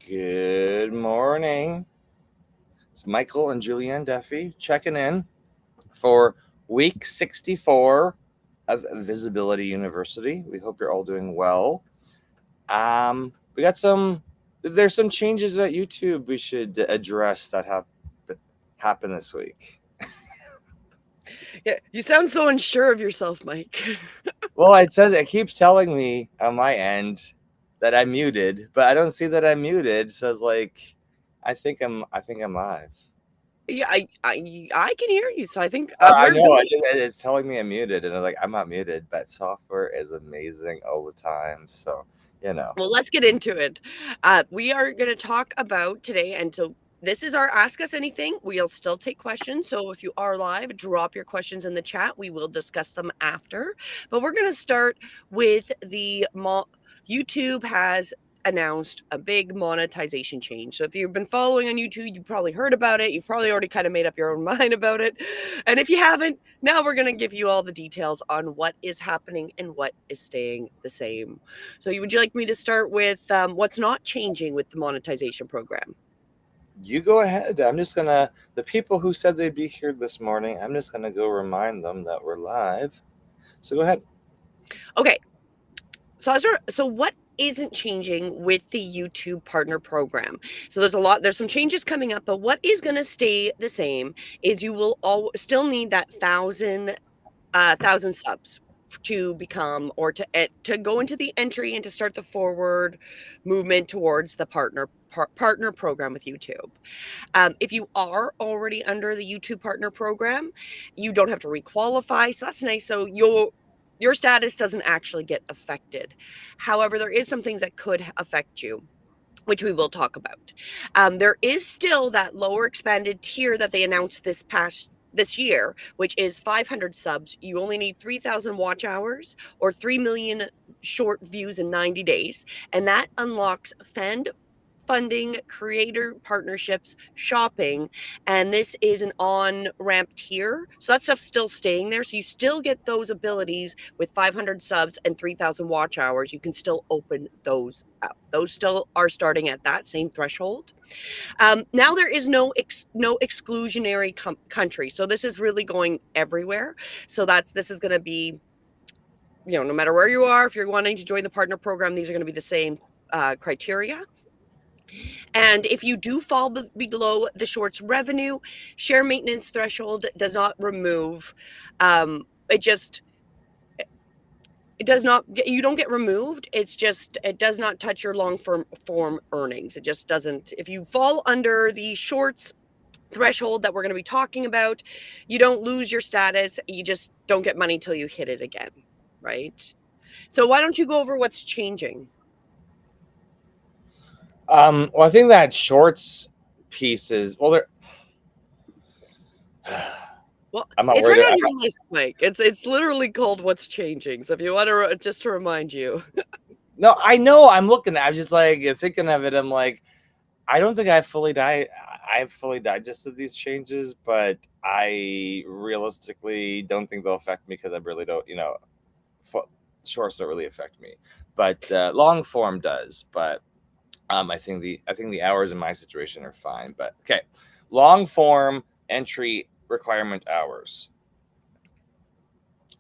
Good morning. It's Michael and Julianne Duffy checking in for week 64 of Visibility University. We hope you're all doing well. We got there's some changes at YouTube we should address that have happened this week. Yeah, you sound so unsure of yourself, Mike. Well, it keeps telling me on my end that I'm muted, but I don't see that I'm muted. So it's like, I think I'm live. Yeah, I can hear you, so I think I we're know good. it's telling me I'm muted, and I'm like, I'm not muted, but software is amazing all the time. So, you know, Well, let's get into it. We are going to talk about today, and so this is our Ask Us Anything. We'll still take questions. So if you are live, drop your questions in the chat. We will discuss them after. But we're going to start with YouTube has announced a big monetization change. So if you've been following on YouTube, you've probably heard about it. You've probably already kind of made up your own mind about it. And if you haven't, now we're going to give you all the details on what is happening and what is staying the same. So would you like me to start with what's not changing with the monetization program? you go ahead. The people who said they'd be here this morning, I'm just gonna go remind them that we're live. So go ahead. Okay. So what isn't changing with the YouTube partner program? So there's some changes coming up, but what is going to stay the same is you will still need that thousand subs to become or to go into the entry and to start the forward movement towards the partner program with YouTube. If you are already under the YouTube partner program, you don't have to requalify, so that's nice. So your status doesn't actually get affected. However, there is some things that could affect you, which we will talk about. There is still that lower expanded tier that they announced this year, which is 500 subs. You only need 3,000 watch hours or 3 million short views in 90 days. And that unlocks funding, creator partnerships, shopping, and this is an on-ramp tier. So that stuff's still staying there. So you still get those abilities with 500 subs and 3,000 watch hours. You can still open those up. Those still are starting at that same threshold. Now there is no exclusionary country. So this is really going everywhere. So this is going to be, no matter where you are, if you're wanting to join the partner program, these are going to be the same criteria. And if you do fall below the shorts revenue, share maintenance threshold does not remove. It does not you don't get removed. It does not touch your long form earnings. It just doesn't. If you fall under the shorts threshold that we're going to be talking about, you don't lose your status. You just don't get money till you hit it again, right? So why don't you go over what's changing? Well, I think that shorts piece is Well, I'm not it's worried. right on your list, Mike. It's literally called "What's Changing." So if you want to, just to remind you. No, I know. I'm looking at. I'm just like thinking of it. I'm like, I don't think I've fully digested these changes, but I realistically don't think they'll affect me because I really don't. Shorts don't really affect me, but long form does. But I think the hours in my situation are fine. But okay, long form entry requirement hours.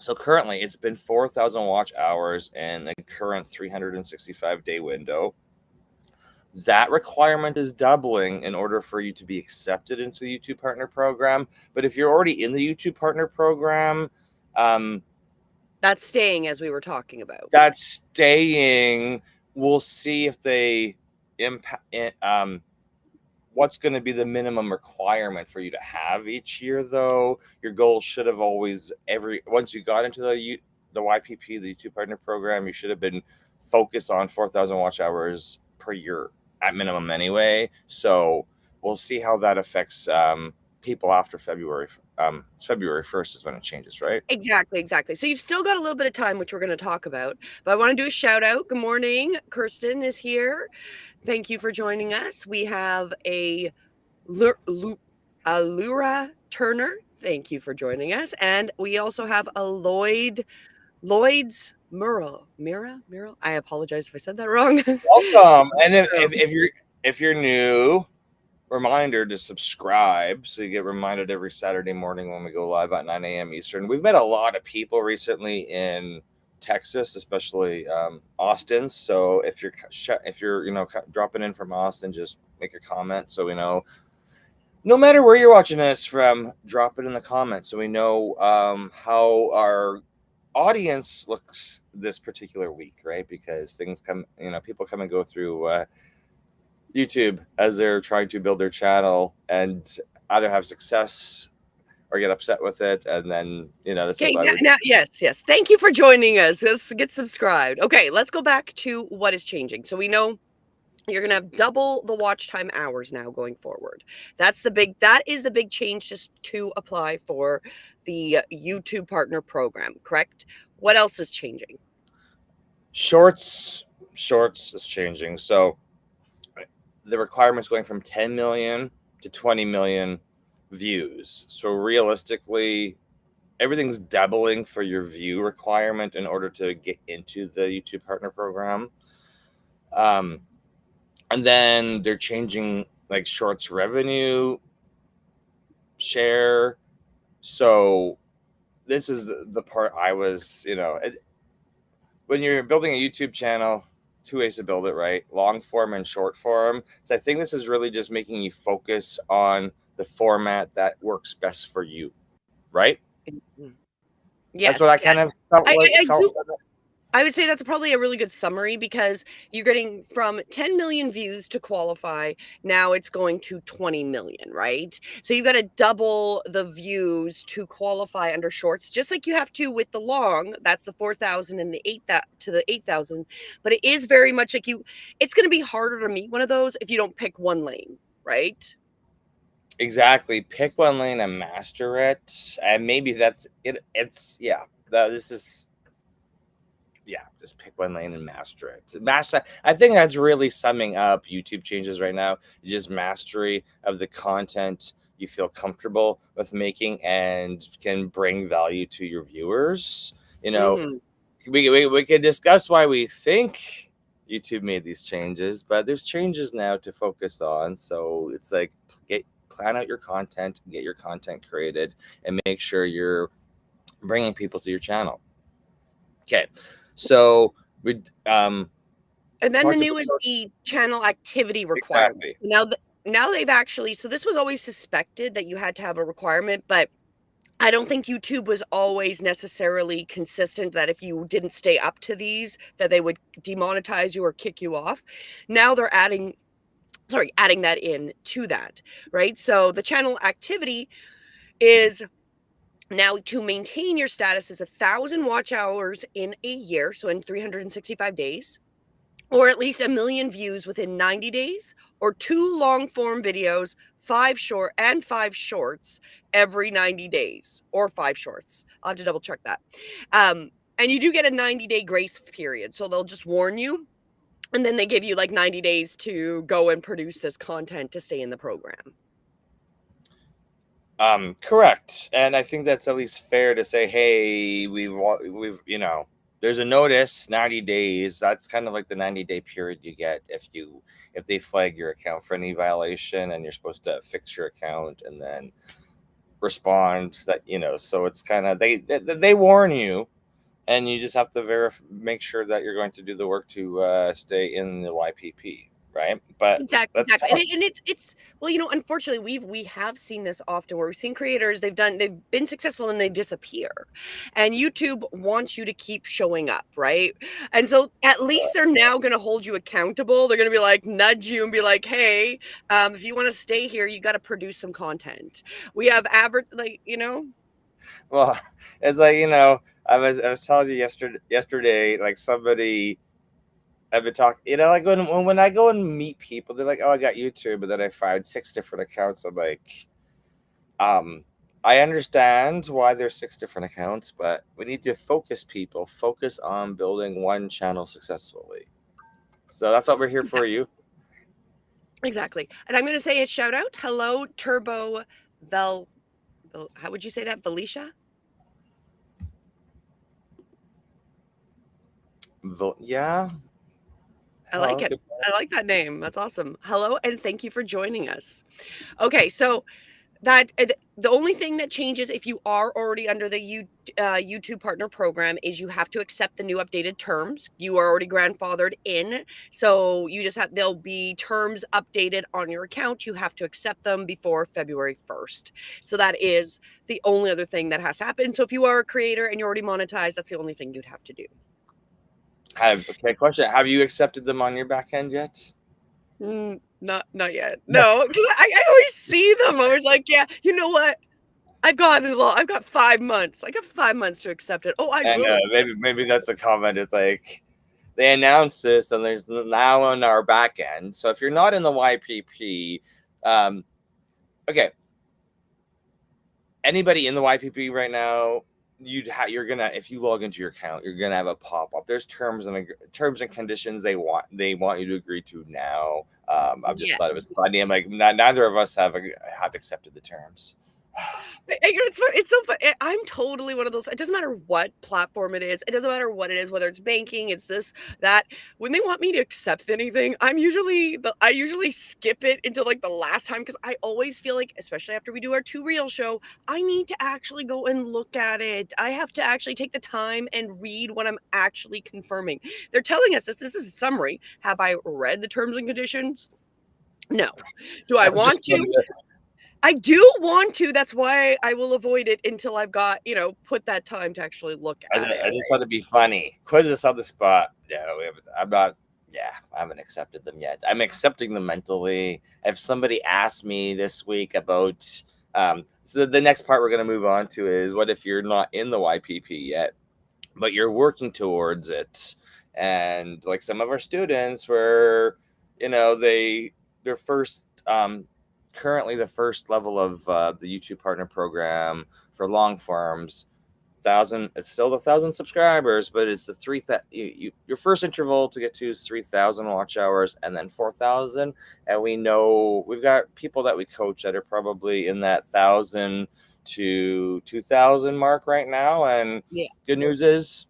So currently, it's been 4,000 watch hours in a current 365-day window. That requirement is doubling in order for you to be accepted into the YouTube Partner Program. But if you're already in the YouTube Partner Program, that's staying, as we were talking about. That's staying. We'll see if they impact. What's going to be the minimum requirement for you to have each year, though? Your goal should have always once you got into the YPP, the YouTube Partner Program, you should have been focused on 4,000 watch hours per year at minimum anyway. So we'll see how that affects people after February. February 1st is when it changes, right? Exactly. So you've still got a little bit of time, which we're going to talk about. But I want to do a shout out. Good morning. Kirsten is here. Thank you for joining us. We have a Allura Turner. Thank you for joining us. And we also have a Lloyd's Mural. I apologize if I said that wrong. Welcome. And if you're if you're new, reminder to subscribe so you get reminded every Saturday morning when we go live at 9 a.m. Eastern. We've met a lot of people recently in Texas, especially Austin. So if you're dropping in from Austin, just make a comment so we know. No matter where you're watching us from, drop it in the comments so we know how our audience looks this particular week, right? Because things come, people come and go through YouTube as they're trying to build their channel and either have success or get upset with it. And then, this is Okay, why we now, yes. Thank you for joining us. Let's get subscribed. Okay, let's go back to what is changing. So we know you're going to have double the watch time hours now going forward. That is the big change just to apply for the YouTube partner program, correct? What else is changing? shorts is changing. So the requirement is going from 10 million to 20 million views. So realistically, everything's doubling for your view requirement in order to get into the YouTube partner program. And then they're changing like shorts revenue share. So this is the part I was, when you're building a YouTube channel, two ways to build it, right? Long form and short form. So I think this is really just making you focus on the format that works best for you, right? That's what I Yes, kind of felt I, like I, I felt. do. I would say that's probably a really good summary because you're getting from 10 million views to qualify. Now it's going to 20 million, right? So you've got to double the views to qualify under shorts, just like you have to with the long. That's the 4,000 and the 8,000. But it is very much like it's going to be harder to meet one of those if you don't pick one lane, right? Exactly. Pick one lane and master it. And maybe that's it. It's, yeah. This is, yeah, just pick one lane and master it. Master. I think that's really summing up YouTube changes right now. Just mastery of the content you feel comfortable with making and can bring value to your viewers. Hmm. We could discuss why we think YouTube made these changes, but there's changes now to focus on. So it's like plan out your content, get your content created, and make sure you're bringing people to your channel. Okay, so we And then the talked new about is the channel activity requirement. exactly. Now they've actually, so this was always suspected that you had to have a requirement, but I don't think YouTube was always necessarily consistent that if you didn't stay up to these, that they would demonetize you or kick you off. Now they're adding that in to that, right? So the channel activity is now to maintain your status is 1,000 watch hours in a year, so in 365 days, or at least 1 million views within 90 days, or 2 long form videos, 5 shorts every 90 days, or 5 shorts. I'll have to double check that. And you do get a 90-day grace period. So they'll just warn you. And then they give you like 90 days to go and produce this content to stay in the program. Correct, and I think that's at least fair to say. Hey, there's a notice, 90 days. That's kind of like the 90-day period you get if they flag your account for any violation, and you're supposed to fix your account and then respond. So it's kind of they warn you, and you just have to make sure that you're going to do the work to stay in the YPP, right? But Exactly, let's exactly. talk. And it's well, unfortunately, we have seen this often where we've seen creators, they've been successful and they disappear. And YouTube wants you to keep showing up, right? And so at least they're now going to hold you accountable. They're going to be like nudge you and be like, "Hey, if you want to stay here, you got to produce some content." We have Well, it's like I was telling you yesterday, like somebody I've been talking, like when I go and meet people, they're like, "Oh, I got YouTube," but then I find 6 different accounts. I'm like, um, I understand why there's 6 different accounts, but we need to focus on building one channel successfully. So that's what we're here for you. Exactly. And I'm going to say a shout out. Hello, Turbo how would you say that? Felicia? Yeah. I like it. good. I like that name. That's awesome. Hello, and thank you for joining us. Okay, so that the only thing that changes if you are already under the YouTube partner program is you have to accept the new updated terms. You are already grandfathered in, so you just have there'll be terms updated on your account. You have to accept them before February 1st. So that is the only other thing that has to happen. So if you are a creator and you're already monetized, that's the only thing you'd have to do. Okay, question. Have you accepted them on your back end yet? Not yet. No, 'cause I always see them. I was like, yeah, you know what? I've got 5 months. I got 5 months to accept it. Oh, I And will accept maybe that's a comment. It's like they announced this, and there's now on our back end. So if you're not in the YPP, okay, anybody in the YPP right now, you're gonna, if you log into your account, you're gonna have a pop up. There's terms and conditions they want you to agree to now. I've just thought it was Yes. funny. I'm like, neither of us have accepted the terms. It's fun. It's so fun. I'm totally one of those. It doesn't matter what platform it is. It doesn't matter what it is, whether it's banking, it's this, that. When they want me to accept anything, I usually skip it until like the last time because I always feel like, especially after we do our Two Real show, I need to actually go and look at it. I have to actually take the time and read what I'm actually confirming. They're telling us this. This is a summary. Have I read the terms and conditions? No. Do I want to? I do want to. That's why I will avoid it until I've got, put that time to actually look at it. I just thought it'd be funny. Quiz us on the spot. Yeah, I'm not. Yeah, I haven't accepted them yet. I'm accepting them mentally. If somebody asked me this week about, so the next part we're going to move on to is what if you're not in the YPP yet, but you're working towards it, and like some of our students were, their first currently the first level of the YouTube partner program for long forms. It's still the 1,000 subscribers, but it's the your first interval to get to is 3,000 watch hours and then 4,000. And we know we've got people that we coach that are probably in that 1,000 to 2,000 mark right now. And Yeah. good news is,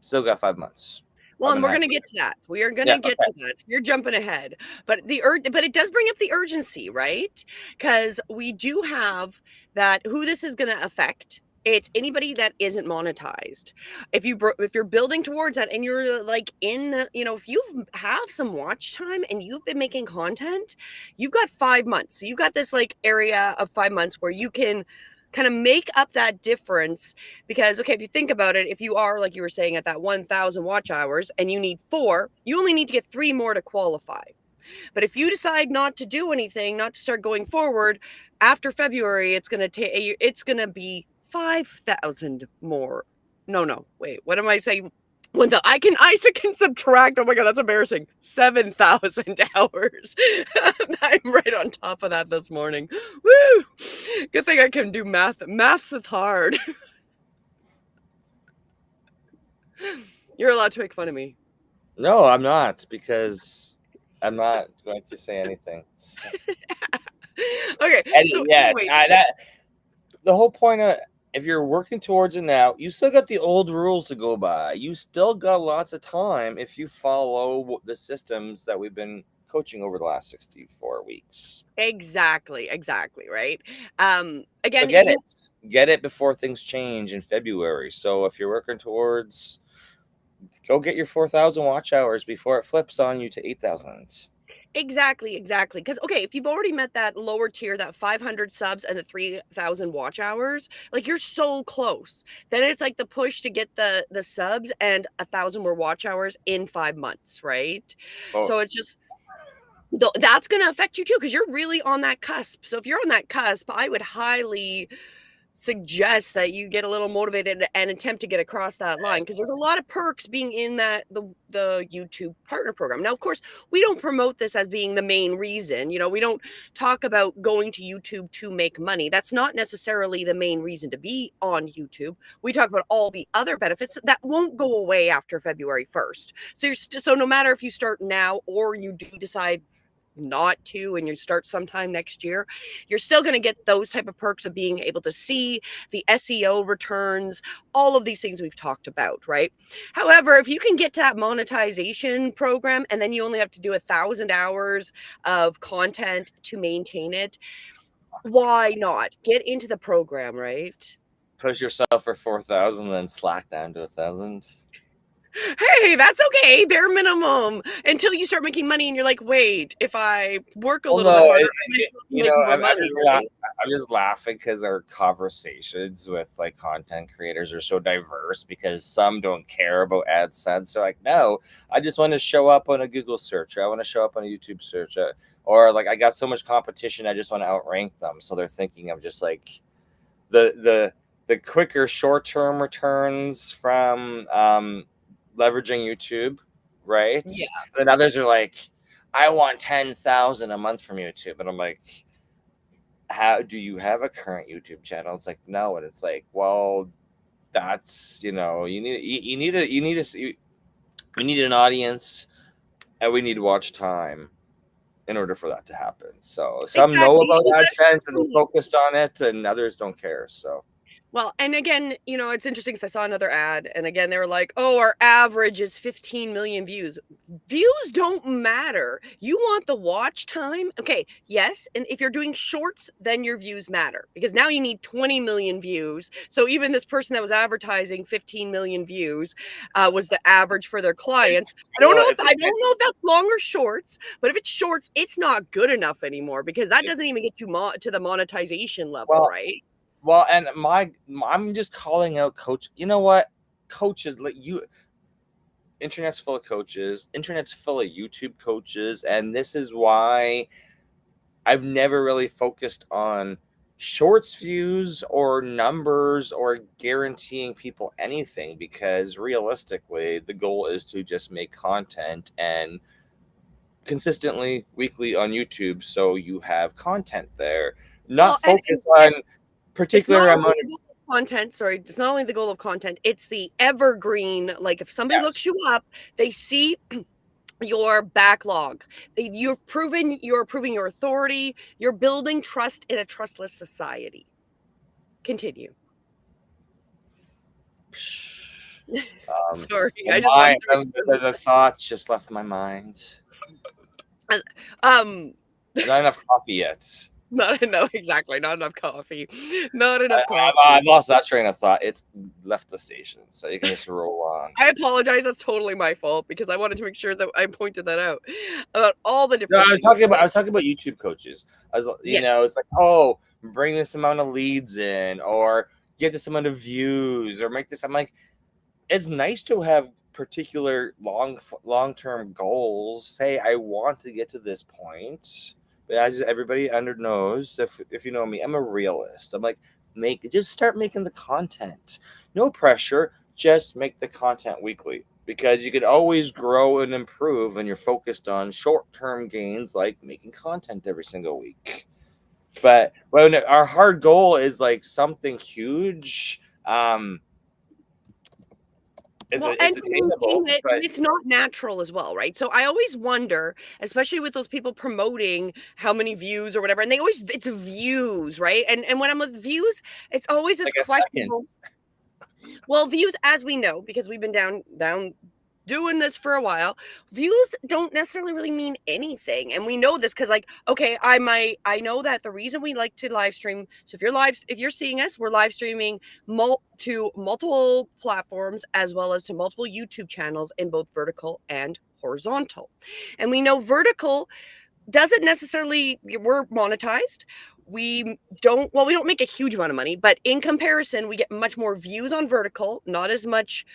still got 5 months. Well, and we're going to get to that. We are going to get to that. You're jumping ahead, but but it does bring up the urgency, right? Because we do have that. Who this is going to affect? It's anybody that isn't monetized. If you're building towards that, and you're like if you have some watch time and you've been making content, you've got 5 months. So you've got this like area of 5 months where you can kind of make up that difference. Because okay, if you think about it, if you are, like you were saying, at that 1,000 watch hours and you need 4, you only need to get 3 more to qualify. But if you decide not to do anything, not to start going forward after February, it's going to be 5,000 more. No, wait, what am I saying? Isaac can subtract. Oh my God, that's embarrassing. 7,000 hours. I'm right on top of that this morning. Woo! Good thing I can do math. Math's hard. You're allowed to make fun of me. No, I'm not, because I'm not going to say anything. So. Okay. So yes, the whole point of, if you're working towards it now, you still got the old rules to go by. You still got lots of time if you follow the systems that we've been coaching over the last 64 weeks. Exactly, right? Again, so get it before things change in February. So if you're working towards, go get your 4,000 watch hours before it flips on you to 8,000. Exactly. Because, okay, if you've already met that lower tier, that 500 subs and the 3,000 watch hours, like you're so close. Then it's like the push to get the subs and 1,000 more watch hours in 5 months, right? So it's just, that's going to affect you too, because you're really on that cusp. So if you're on that cusp, I would highly suggest that you get a little motivated and attempt to get across that line, because there's a lot of perks being in the YouTube partner program. Now, of course, we don't promote this as being the main reason. We don't talk about going to YouTube to make money. That's not necessarily the main reason to be on YouTube. We talk about all the other benefits that won't go away after February 1st. So no matter if you start now or you do decide not to and you start sometime next year, you're still going to get those type of perks of being able to see the SEO returns, all of these things we've talked about, right? However, if you can get to that monetization program and then you only have to do 1,000 hours of content to maintain it, why not get into the program, right? Push yourself for 4,000, then slack down to 1,000. Hey, that's okay, bare minimum, until you start making money and you're like, wait, if I work a Well, little bit no, harder, I might be able to you make know, more money, right? I'm just laughing because our conversations with like content creators are so diverse because some don't care about AdSense. They're like, no, I just want to show up on a Google search, or I want to show up on a YouTube search, or like I got so much competition, I just want to outrank them. So they're thinking of just like the quicker short term returns from leveraging YouTube, right? Yeah. And then others are like, I want 10,000 a month from YouTube, and I'm like, how do you have a current YouTube channel? It's like, no, and it's like, well, that's you need an audience, and we need watch time in order for that to happen. So some know Exactly. about You gotta AdSense and they're see. focused on it, and others don't care. So Well, and again, it's interesting because I saw another ad, and again, they were like, "Oh, our average is 15 million views." Views don't matter. You want the watch time? Okay, yes, and if you're doing shorts, then your views matter because now you need 20 million views. So even this person that was advertising 15 million views was the average for their clients. I don't know if that's long or shorts, but if it's shorts, it's not good enough anymore because that doesn't it's even get you to the monetization level, well, right? and I'm just calling out coach. You know what, coaches like you. Internet's full of coaches. Internet's full of YouTube coaches, and this is why I've never really focused on shorts views or numbers or guaranteeing people anything, because realistically the goal is to just make content and consistently weekly on YouTube so you have content there, Well, not focus on it's not particular only amount the goal of content, sorry, it's not only the goal of content, it's the evergreen, like, if somebody yes. looks you up, they see your backlog. You're proving your authority, you're building trust in a trustless society. Continue. Sorry, I just wanted to The thoughts just left my mind. um, Not enough coffee yet. not no, exactly, not enough coffee. Not I, enough coffee. I've lost that train of thought. It's left the station, so you can just roll on. I apologize, that's totally my fault because I wanted to make sure that I pointed that out, about all the No, different things, I right? was talking about YouTube coaches. Yes. It's like, oh, bring this amount of leads in, or get this amount of views, or make this. I'm like, it's nice to have particular long term goals. Say, I want to get to this point, but as everybody under knows, if you know me, I'm a realist. I'm like, just start making the content. No pressure. Just make the content weekly, because you can always grow and improve, and you're focused on short term gains like making content every single week. But when our hard goal is like something huge, Well, and it's to maintain attainable, it, but and it's not natural as well, right? So I always wonder, especially with those people promoting how many views or whatever, and they always it's views, right? And when I'm with views, it's always this like a second. questionable. Well, views, as we know, because we've been down doing this for a while, views don't necessarily really mean anything. And we know this because, like, okay, I know that the reason we like to live stream. So if you're seeing us, we're live streaming to multiple platforms as well as to multiple YouTube channels in both vertical and horizontal. And we know vertical doesn't necessarily, we're monetized. We don't make a huge amount of money, but in comparison, we get much more views on vertical, not as much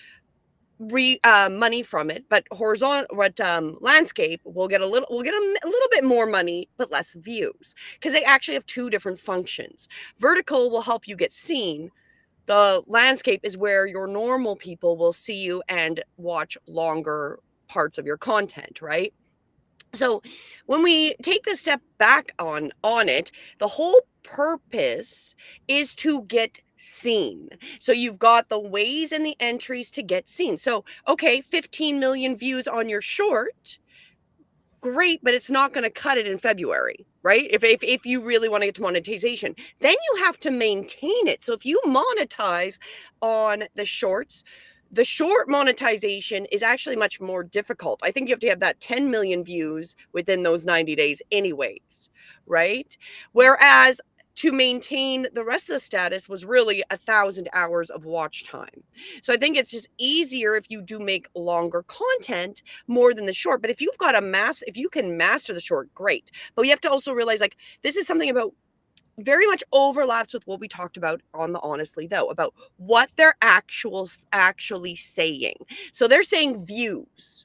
money from it, but horizontal, what landscape, we'll get a little bit more money, but less views because they actually have two different functions. Vertical will help you get seen. The landscape is where your normal people will see you and watch longer parts of your content, right? So when we take the step back on it, the whole purpose is to get seen. So you've got the ways and the entries to get seen. So okay, 15 million views on your short. great, but it's not going to cut it in February, right? If you really want to get to monetization, then you have to maintain it. So if you monetize on the shorts, the short monetization is actually much more difficult. I think you have to have that 10 million views within those 90 days anyways, right? Whereas to maintain the rest of the status was really 1,000 hours of watch time. So I think it's just easier if you do make longer content more than the short. But if you've got if you can master the short, great. But you have to also realize, like, this is something about very much overlaps with what we talked about on the Honestly Though, about what they're actually saying. So they're saying views.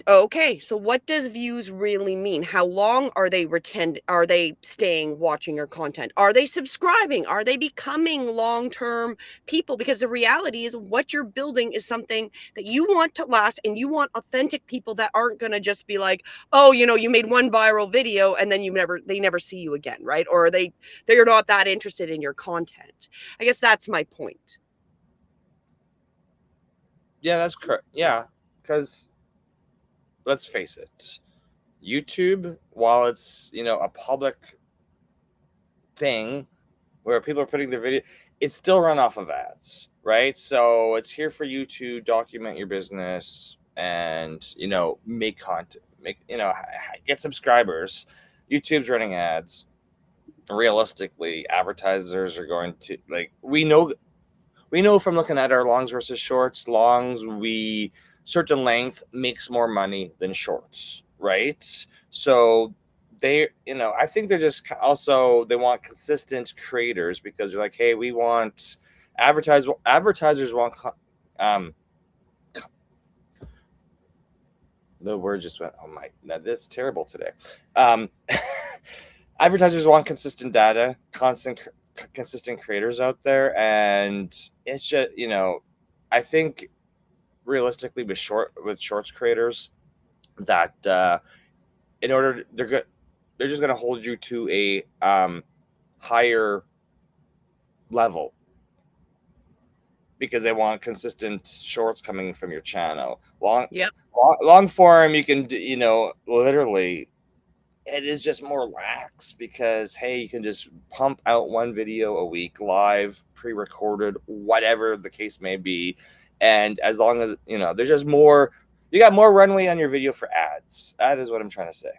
Okay, so what does views really mean? How long are they staying watching your content? Are they subscribing? Are they becoming long-term people? Because the reality is what you're building is something that you want to last, and you want authentic people that aren't going to just be like, "Oh, you made one viral video and then they never see you again," right? Or they're not that interested in your content. I guess that's my point. Yeah, that's correct. Yeah, because let's face it, YouTube, while it's a public thing where people are putting their video, it's still run off of ads, right? So it's here for you to document your business and make content, get subscribers. YouTube's running ads. Realistically, advertisers are going to, like, we know from looking at our longs versus shorts, certain length makes more money than shorts, right? So I think they're just also, they want consistent creators, because they're like, hey, we want advertisers want the word just went, oh my, that's terrible today. Advertisers want consistent data, consistent creators out there, and it's just, I think realistically with shorts creators, that in order, they're just going to hold you to a higher level, because they want consistent shorts coming from your channel. Long form, you can literally, it is just more lax, because hey, you can just pump out one video a week, live, pre-recorded, whatever the case may be, and as long as there's just more, you got more runway on your video for ads. That is what I'm trying to say.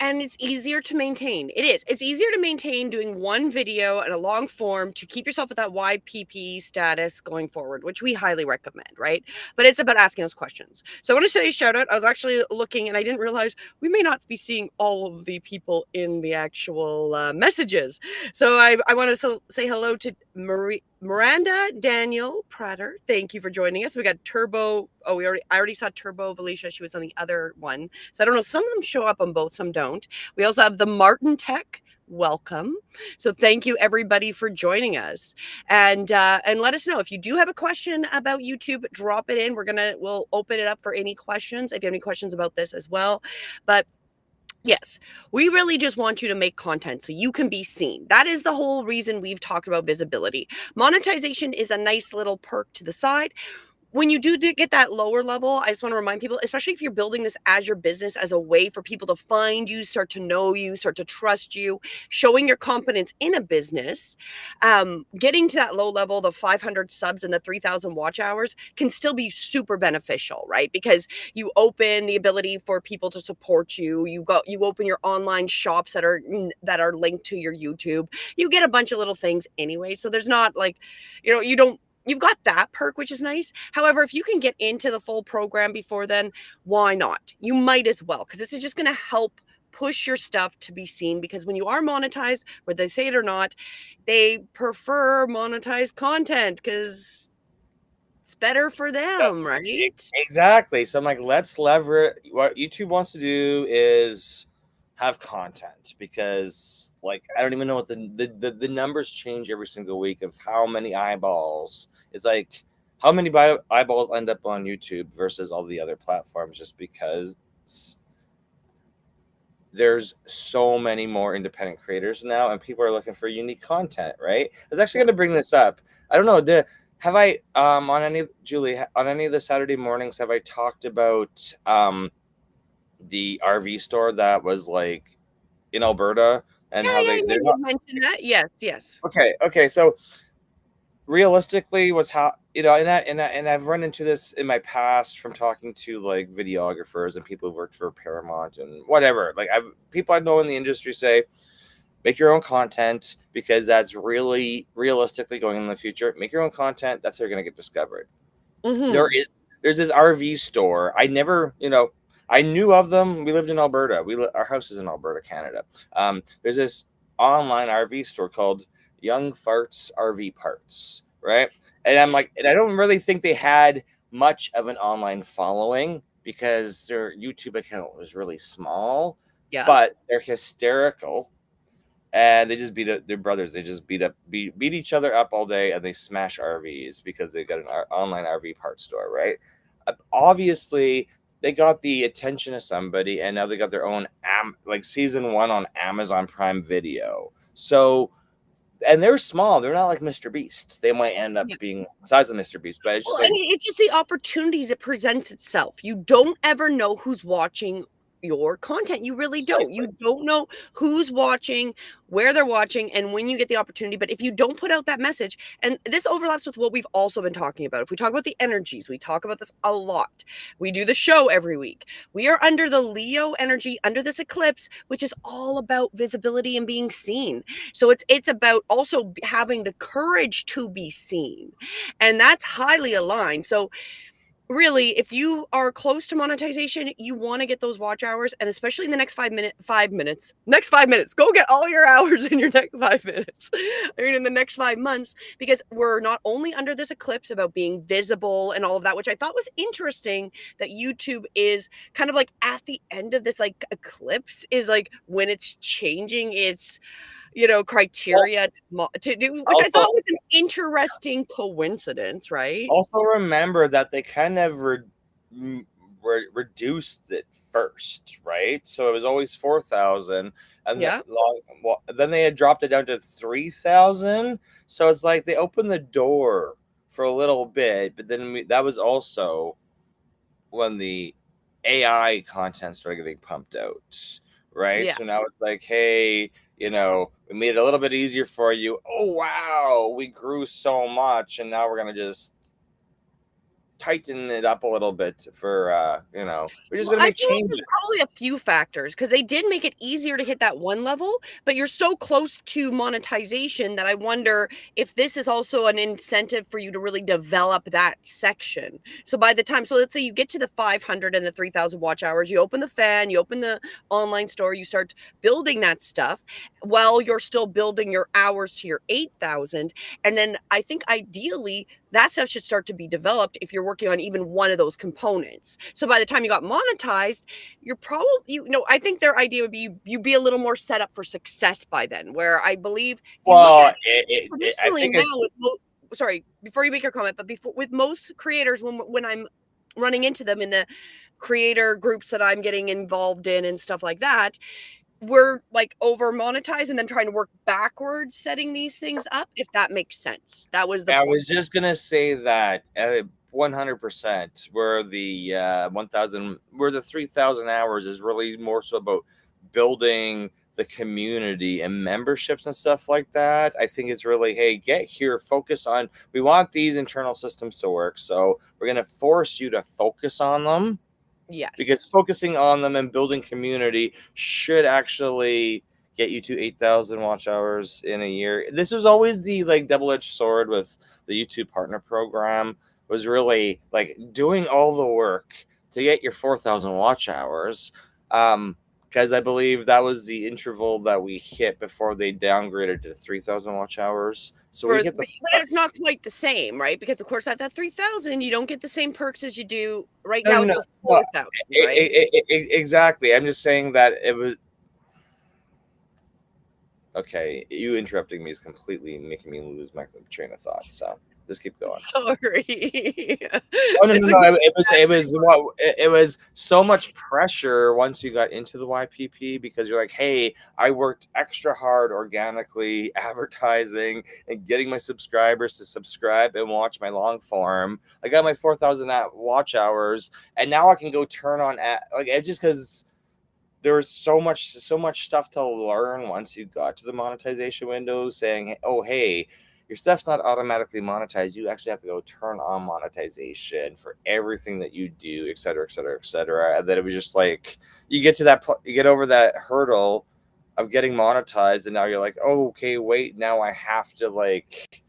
And it's easier to maintain. It is. It's easier to maintain doing one video and a long form to keep yourself at that YPP status going forward, which we highly recommend, right? But it's about asking those questions. So I want to say a shout out. I was actually looking and I didn't realize we may not be seeing all of the people in the actual messages. So I want to say hello to Miranda Daniel Prater. Thank you for joining us. We got Turbo. Oh, I already saw Turbo Valicia. She was on the other one. So I don't know. Some of them show up on both, some don't. We also have the Martin Tech. Welcome. So thank you everybody for joining us. And let us know if you do have a question about YouTube, drop it in. We'll open it up for any questions if you have any questions about this as well. But yes, we really just want you to make content so you can be seen. That is the whole reason we've talked about visibility. Monetization is a nice little perk to the side. When you do get that lower level, I just want to remind people, especially if you're building this as your business, as a way for people to find you, start to know you, start to trust you, showing your competence in a business, getting to that low level, the 500 subs and the 3,000 watch hours can still be super beneficial, right? Because you open the ability for people to support you. You open your online shops that are linked to your YouTube. You get a bunch of little things anyway. So there's not like, you've got that perk, which is nice. However, if you can get into the full program before then, why not? You might as well, because this is just going to help push your stuff to be seen. Because when you are monetized, whether they say it or not, they prefer monetized content because it's better for them, right? Exactly. So I'm like, let's leverage. What YouTube wants to do is have content, because like, I don't even know what the numbers change every single week of how many eyeballs. It's like, how many eyeballs end up on YouTube versus all the other platforms, just because there's so many more independent creators now, and people are looking for unique content, right? I was actually going to bring this up. I don't know, have I on any of the Saturday mornings, have I talked about the RV store that was like in Alberta, and Yeah, how yeah, yeah, they're you not mentioned that. Yes, yes. okay. So realistically, what's how and I've run into this in my past from talking to like videographers and people who worked for Paramount and whatever. Like people I know in the industry say, make your own content because that's really realistically going in the future. Make your own content. That's how you're going to get discovered. There Mhm. is there's this RV store. I never, I knew of them. We lived in Alberta. Our house is in Alberta, Canada. There's this online RV store called Young Farts RV Parts, right? And I'm like, and I don't really think they had much of an online following because their YouTube account was really small, Yeah. but they're hysterical and they just their brothers. They just beat each other up all day, and they smash RVs because they got an online RV parts store, right? Obviously, they got the attention of somebody, and now they got their own like season 1 on Amazon Prime Video. So, and they're small. They're not like Mr. Beast. They might end up Yeah. being the size of Mr. Beast, but it's Well, just and like, it's just the opportunities it presents itself. You don't ever know who's watching your content. You really don't. precisely. You don't know who's watching, where they're watching, and when you get the opportunity. But if you don't put out that message, and this overlaps with what we've also been talking about. If we talk about the energies, we talk about this a lot. We do the show every week. We are under the Leo energy, under this eclipse, which is all about visibility and being seen. So it's about also having the courage to be seen, and that's highly aligned. So really, if you are close to monetization, you want to get those watch hours, and especially in the next 5 minutes, next 5 minutes, go get all your hours in your next 5 minutes. I mean, in the next 5 months, because we're not only under this eclipse about being visible and all of that, which I thought was interesting, that YouTube is kind of like at the end of this like eclipse is like when it's changing its Well, criteria to do, which I also thought was an interesting coincidence, right? Also remember that they kind of reduced it first, right? So it was always 4,000, and Yeah. then they had dropped it down to 3,000. So it's like they opened the door for a little bit, but then that was also when the AI content started getting pumped out, right? Yeah. So now it's like, hey, we made it a little bit easier for you. Oh wow, we grew so much, and now we're gonna just tighten it up a little bit for we're just Well, gonna I make feel like there's changes. probably a few factors because they did make it easier to hit that one level, but you're so close to monetization that I wonder if this is also an incentive for you to really develop that section. So by the time, so let's say you get to the 500 and the 3,000 watch hours, you open the fan, you open the online store, you start building that stuff while you're still building your hours to your 8,000. And then I think ideally that stuff should start to be developed if you're working on even one of those components. So by the time you got monetized, you're probably, I think their idea would be you be a little more set up for success by then, where I believe if you look Well, at I traditionally think now, it. sorry, before you make your comment, but before with most creators, when I'm running into them in the creator groups that I'm getting involved in and stuff like that, we're like over monetized and then trying to work backwards setting these things up, if that makes sense. That was the I point. was just gonna say that 100%. Where the 1,000, where the 3,000 hours is really more so about building the community and memberships and stuff like that. I think it's really, hey, get here, focus on. We want these internal systems to work, so we're gonna force you to focus on them because Yes. focusing on them and building community should actually get you to 8,000 watch hours in a year. This was always the like double-edged sword with the YouTube partner program, was really like doing all the work to get your 4,000 watch hours. Because I believe that was the interval that we hit before they downgraded to 3,000 watch hours. So we hit the But it's not quite the same, right? Because of course at that 3,000, you don't get the same perks as you do right no, now no, at no, the no. 4,000, right? Exactly. I'm just saying that it was okay. You interrupting me is completely making me lose my train of thought. So Just keep going. Sorry. Oh no, It's no, a no! good It was so much pressure once you got into the YPP because you're like, hey, I worked extra hard organically, advertising, and getting my subscribers to subscribe and watch my long form. I got my 4,000 watch hours, and now I can go turn on like it's just because there was so much stuff to learn once you got to the monetization window, saying, oh hey, your stuff's not automatically monetized. You actually have to go turn on monetization for everything that you do, et cetera, et cetera, et cetera. And then it was just like you get to you get over that hurdle of getting monetized, and now you're like, oh, okay, wait, now I have to like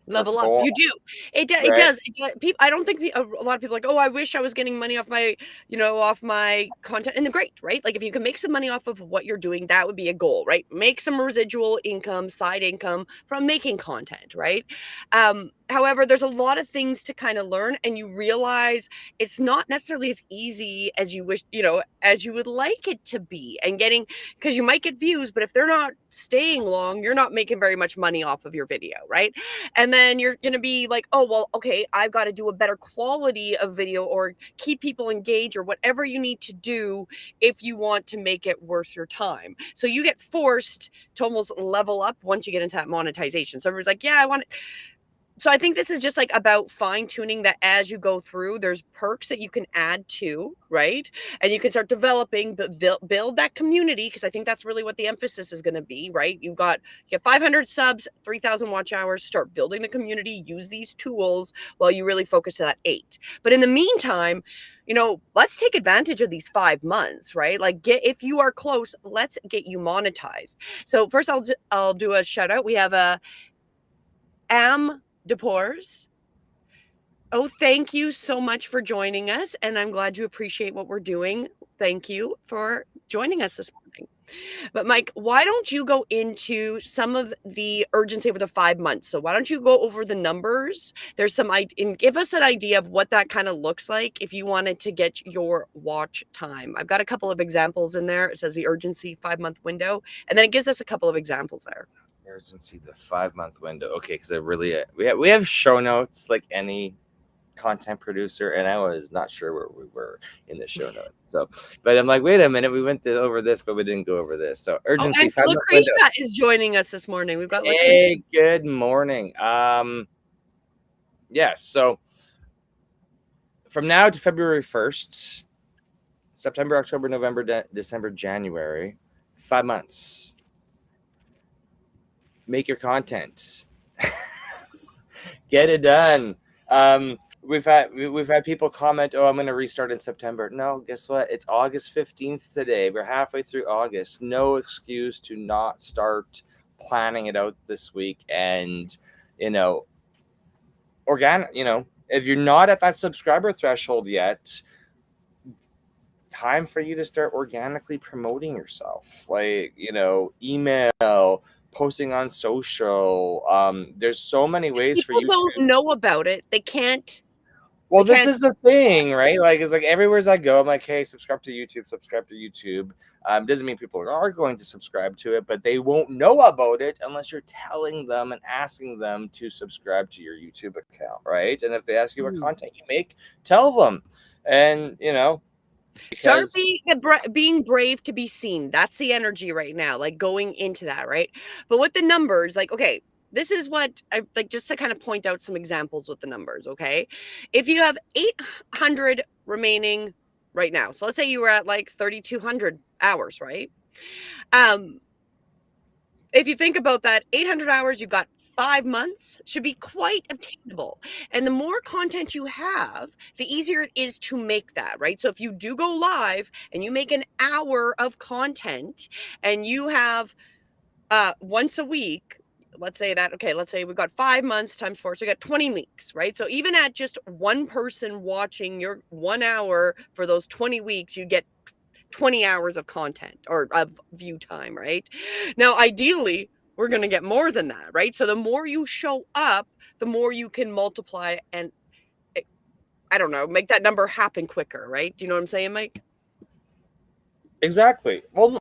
level up. perform, You do. It right? does. People, I don't think a lot of people are like, oh, I wish I was getting money off my, off my content. And they're great, right? Like if you can make some money off of what you're doing, that would be a goal, right? Make some residual income, side income from making content, right? However, there's a lot of things to kind of learn, and you realize it's not necessarily as easy as you wish, as you would like it to be. And because you might get views, but if they're not staying long, you're not making very much money off of your video, right? And then you're going to be like, oh, well, okay, I've got to do a better quality of video or keep people engaged or whatever you need to do if you want to make it worth your time. So you get forced to almost level up once you get into that monetization. So everyone's like, yeah, I want it. So I think this is just like about fine tuning that as you go through, there's perks that you can add to, right? And you can start developing, but build that community, because I think that's really what the emphasis is going to be, right? You get 500 subs, 3,000 watch hours, start building the community, use these tools while you really focus to that 8. But in the meantime, let's take advantage of these 5 months, right? Like if you are close, let's get you monetized. So first I'll do a shout out. We have a Depors. Oh, thank you so much for joining us. And I'm glad you appreciate what we're doing. Thank you for joining us this morning. But Mike, why don't you go into some of the urgency over the 5 months? So why don't you go over the numbers? There's and give us an idea of what that kind of looks like if you wanted to get your watch time. I've got a couple of examples in there. It says the urgency 5-month window, and then it gives us a couple of examples there. Urgency, the 5-month window. Okay, because we have show notes like any content producer, and I was not sure where we were in the show notes. So, but I'm like, wait a minute, we went over this, but we didn't go over this. So, urgency, and 5-month window. Lucretia is joining us this morning. We've got Lucretia. Hey, good morning. Yes. So, from now to February 1st, September, October, November, December, January, 5 months. Make your content. Get it done. We've had people comment, oh, I'm going to restart in September. No, guess what? It's August 15th today. We're halfway through August. No excuse to not start planning it out this week. And, organic, if you're not at that subscriber threshold yet, time for you to start organically promoting yourself. Like, email, posting on social. There's so many ways for you don't know about it. They can't. Well, this is the thing, right? Like, it's like everywhere I go, I'm like, hey, subscribe to YouTube, subscribe to YouTube. Doesn't mean people are going to subscribe to it, but they won't know about it unless you're telling them and asking them to subscribe to your YouTube account, right? And if they ask you what content you make, tell them. And, start being brave to be seen. That's the energy right now, like going into that, right? But with the numbers, like, okay, this is what I like, just to kind of point out some examples with the numbers. Okay. If you have 800 remaining right now, so let's say you were at like 3,200 hours, right? If you think about that, 800 hours, you've got 5 months, should be quite obtainable. And the more content you have, the easier it is to make that, right? So if you do go live and you make an hour of content and you have once a week, let's say we've got 5 months times 4, so we got 20 weeks, right? So even at just one person watching your 1 hour for those 20 weeks, you get 20 hours of content or of view time, right? Now, ideally, we're going to get more than that, right? So the more you show up, the more you can multiply and, I don't know, make that number happen quicker, right? Do you know what I'm saying, Mike? Exactly. Well,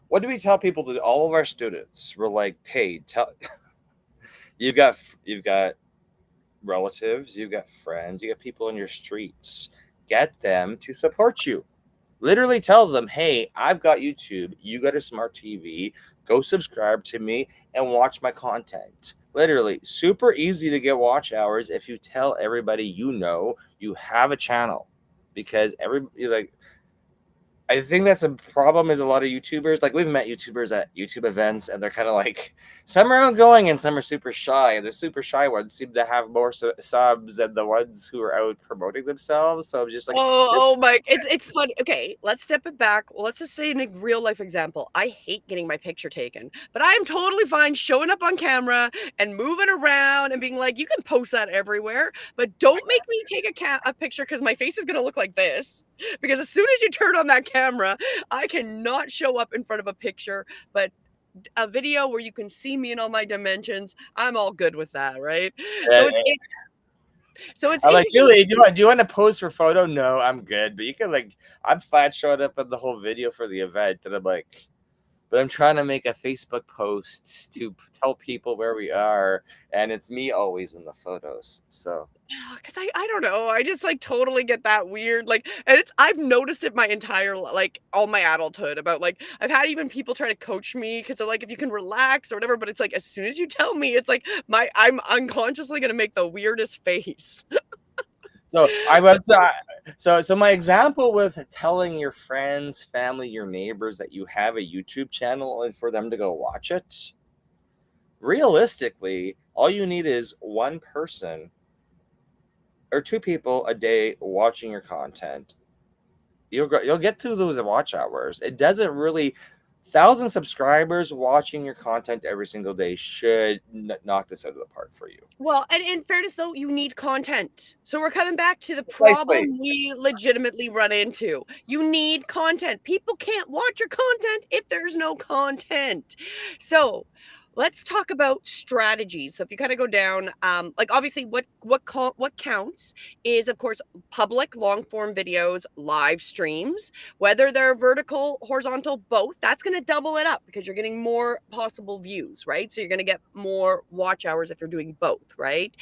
what do we tell people to all of our students? We're like, hey, you've got relatives, you got friends, you got people in your streets. Get them to support you. Literally tell them, hey, I've got YouTube. You got a smart TV. Go subscribe to me and watch my content. Literally, super easy to get watch hours if you tell everybody you have a channel. Because I think that's a problem is a lot of YouTubers, like we've met YouTubers at YouTube events and they're kind of like, some are outgoing and some are super shy. And the super shy ones seem to have more subs than the ones who are out promoting themselves. So I'm just like, Oh my, it's funny. Okay, let's step it back. Well, let's just say in a real life example. I hate getting my picture taken, but I'm totally fine showing up on camera and moving around and being like, you can post that everywhere, but don't make me take a picture because my face is gonna look like this. Because as soon as you turn on that camera, I cannot show up in front of a picture, but a video where you can see me in all my dimensions, I'm all good with that, right? So it's uh, it's I'm like, interesting. Julie, do you want to pose for photo? No, I'm good. But you can I'm fine showing up in the whole video for the event, and I'm like, but I'm trying to make a Facebook post to tell people where we are, and it's me always in the photos. So Because I don't know, I just, like, totally get that weird, like and it's I've noticed it my entire like, all my adulthood about, like I've had even people try to coach me because 'cause they're like, "If you can relax or whatever," but it's like, as soon as you tell me, it's like I'm unconsciously gonna make the weirdest face. so I was so my example with telling your friends, family, your neighbors that you have a YouTube channel and for them to go watch it. Realistically, all you need is one person or two people a day watching your content. You'll get to those watch hours. It doesn't really 1,000 subscribers watching your content every single day should knock this out of the park for you. Well, and in fairness, though, you need content. So we're coming back to the Precisely. problem we legitimately run into. You need content. People can't watch your content if there's no content. So let's talk about strategies. So if you kind of go down, like obviously what counts is of course public long form videos, live streams, whether they're vertical, horizontal, both. That's going to double it up because you're getting more possible views, right? So you're going to get more watch hours if you're doing both, right?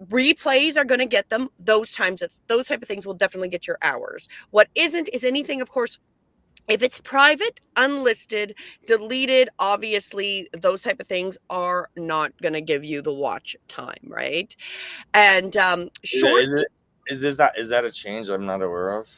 Replays are going to get them. Those type of things will definitely get your hours. What isn't is anything, of course, if it's private, unlisted, deleted, obviously those type of things are not going to give you the watch time, right? And Is, it, short, is that a change I'm not aware of?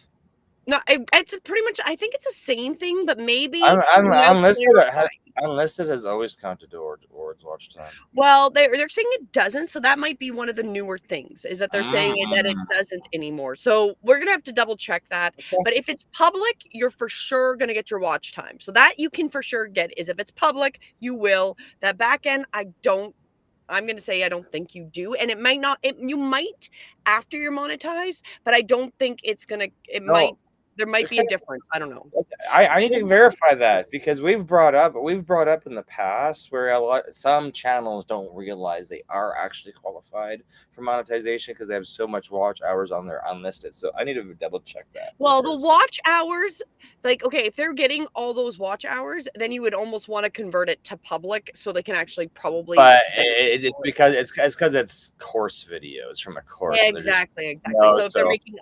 no, it's pretty much. I think it's the same thing, but maybe I'm they're now unlisted. clarifying. Unlisted has always counted towards watch time. Well, they're saying it doesn't, so that might be one of the newer things, is that they're saying that it Mm. doesn't anymore. So we're gonna have to double check that. Okay. But if it's public, you're for sure gonna get your watch time. So that you can for sure get is if it's public, you will. That back end, I'm gonna say I don't think you do. And it might not you might after you're monetized, but I don't think it's gonna it might No. there might be Okay. a difference. I don't know. I need to verify that because we've brought up in the past where some channels don't realize they are actually qualified for monetization because they have so much watch hours on their unlisted. So I need to double check that Well, the because watch hours, like, okay, if they're getting all those watch hours, then you would almost want to convert it to public so they can actually probably but then it's because it's course videos from a course and they're just exactly. no So if they're so making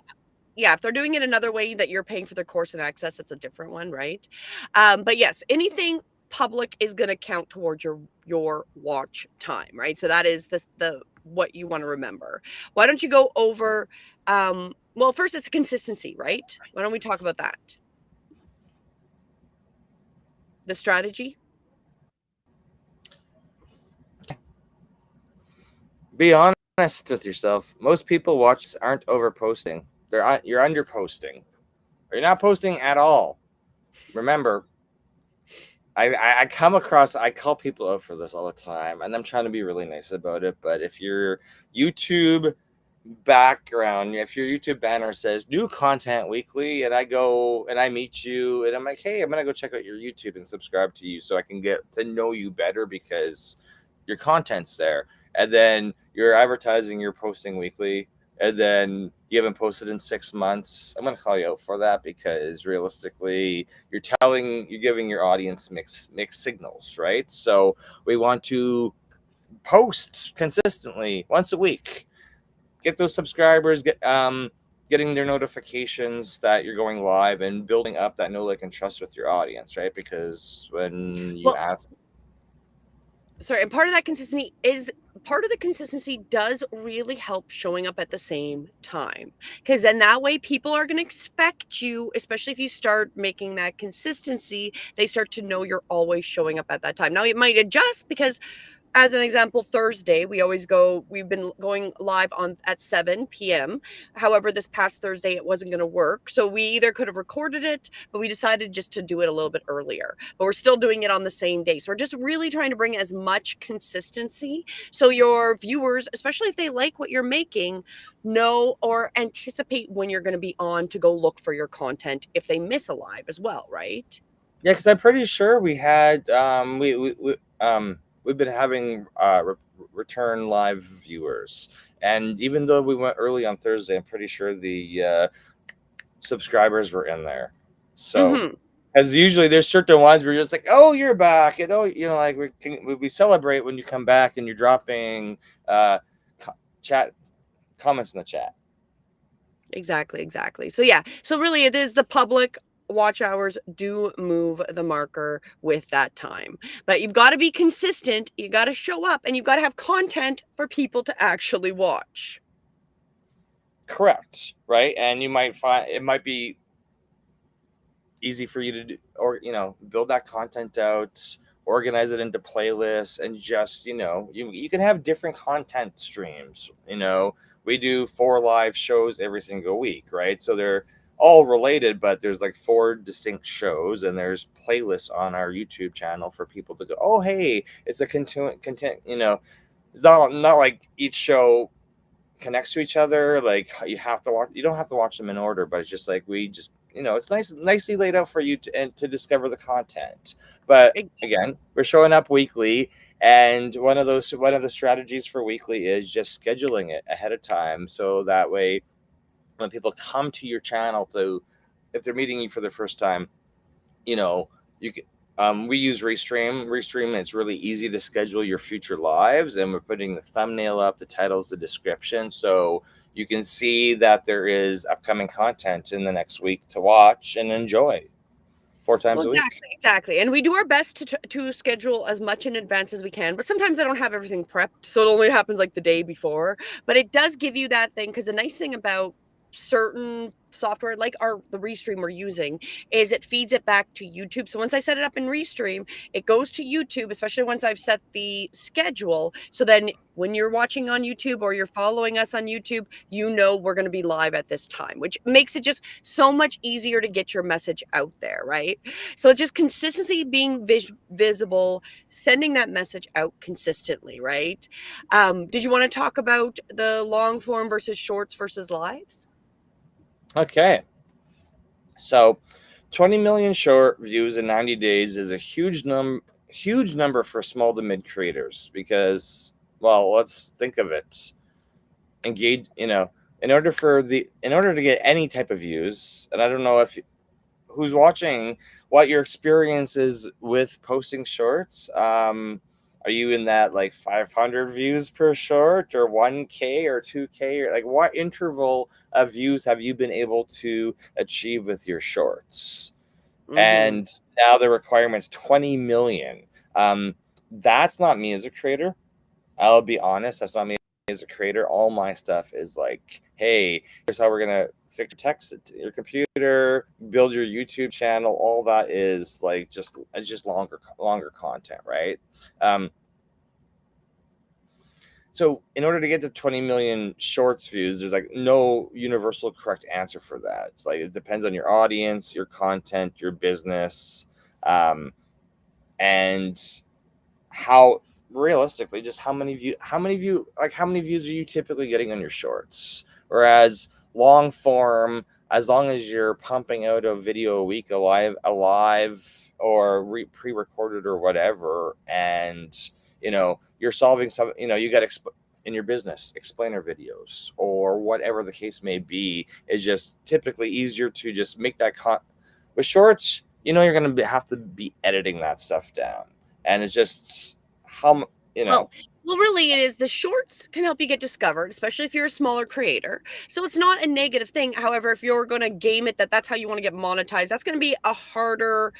yeah, if they're doing it another way that you're paying for their course and access, it's a different one, right? But yes, anything public is going to count towards your watch time, right? So that is the what you want to remember. Why don't you go over well, first it's consistency, right? Why don't we talk about that? The strategy? be honest with yourself. Most people aren't over posting. You're under posting. Or you're not posting at all. Remember, I come across I call people out for this all the time, and I'm trying to be really nice about it. But if your YouTube background, if your YouTube banner says new content weekly, and I go and I meet you, and I'm like, hey, I'm gonna go check out your YouTube and subscribe to you so I can get to know you better because your content's there, and then you're advertising you're posting weekly, and then you haven't posted in 6 months, I'm going to call you out for that because realistically, you're giving your audience mixed signals, right? So we want to post consistently once a week. get those subscribers, getting their notifications that you're going live, and building up that know, like, and trust with your audience, right? Because when you Well, ask, sorry, and part of the consistency does really help showing up at the same time, because then that way people are going to expect you, especially if you start making that consistency, they start to know you're always showing up at that time. Now it might adjust because, as an example, Thursday, we've been going live on at 7 p.m. However, this past Thursday, it wasn't going to work. So we either could have recorded it, but we decided just to do it a little bit earlier. But we're still doing it on the same day. So we're just really trying to bring as much consistency so your viewers, especially if they like what you're making, know or anticipate when you're going to be on to go look for your content if they miss a live as well, right? yeah, because I'm pretty sure we had we've been having return live viewers, and even though we went early on Thursday, I'm pretty sure the subscribers were in there. So, Mm-hmm. because usually there's certain ones where you're just like, oh, you're back, and oh, like we celebrate when you come back and you're dropping chat comments in the chat. Exactly. So yeah, so really it is the public watch hours do move the marker with that time. But you've got to be consistent, you got to show up, and you've got to have content for people to actually watch. Correct, right? And you might find it might be easy for you to do, or build that content out, organize it into playlists, and just you can have different content streams. We do 4 live shows every single week, right? So they're all related, but there's like 4 distinct shows, and there's playlists on our YouTube channel for people to go, oh, hey, it's a content. It's not like each show connects to each other. Like, you don't have to watch them in order, but it's just like we just it's nicely laid out for you to discover the content. But Exactly. again, we're showing up weekly, and one of the strategies for weekly is just scheduling it ahead of time, so that way when people come to your channel, if they're meeting you for the first time, you can we use Restream. It's really easy to schedule your future lives, and we're putting the thumbnail up, the titles, the description, so you can see that there is upcoming content in the next week to watch and enjoy 4 Well, times a week. exactly. And we do our best to schedule as much in advance as we can, but sometimes I don't have everything prepped, so it only happens like the day before. But it does give you that thing, because the nice thing about certain software like the Restream we're using is it feeds it back to YouTube. So once I set it up in Restream, it goes to YouTube, especially once I've set the schedule. So then when you're watching on YouTube or you're following us on YouTube, we're going to be live at this time, which makes it just so much easier to get your message out there, right? So it's just consistency, being visible, sending that message out consistently, right? Did you want to talk about the long form versus shorts versus lives? Okay, so 20 million short views in 90 days is a huge number for small to mid creators, because, well, let's think of it. Engage, in order to get any type of views, and I don't know if who's watching, what your experience is with posting shorts. Are you in that like 500 views per short, or 1K or 2K, or like what interval of views have you been able to achieve with your shorts? Mm-hmm. And now the requirement's 20 million. That's not me as a creator. I'll be honest, that's not me as a creator. All my stuff is like, hey, here's how we're gonna fix your text to your computer, build your YouTube channel. All that is like it's just longer content, right? Um, so in order to get to 20 million shorts views, there's like no universal correct answer for that. It's like it depends on your audience, your content, your business, and how realistically, just how many views are you typically getting on your shorts? Whereas long form, as long as you're pumping out a video a week, alive or pre-recorded or whatever, and you're solving some, you got in your business explainer videos or whatever the case may be, is just typically easier to just make that with shorts. You're going to have to be editing that stuff down, and it's just how you know. Well, really, it is the shorts can help you get discovered, especially if you're a smaller creator. So it's not a negative thing. However, if you're going to game it that's how you want to get monetized, that's going to be a harder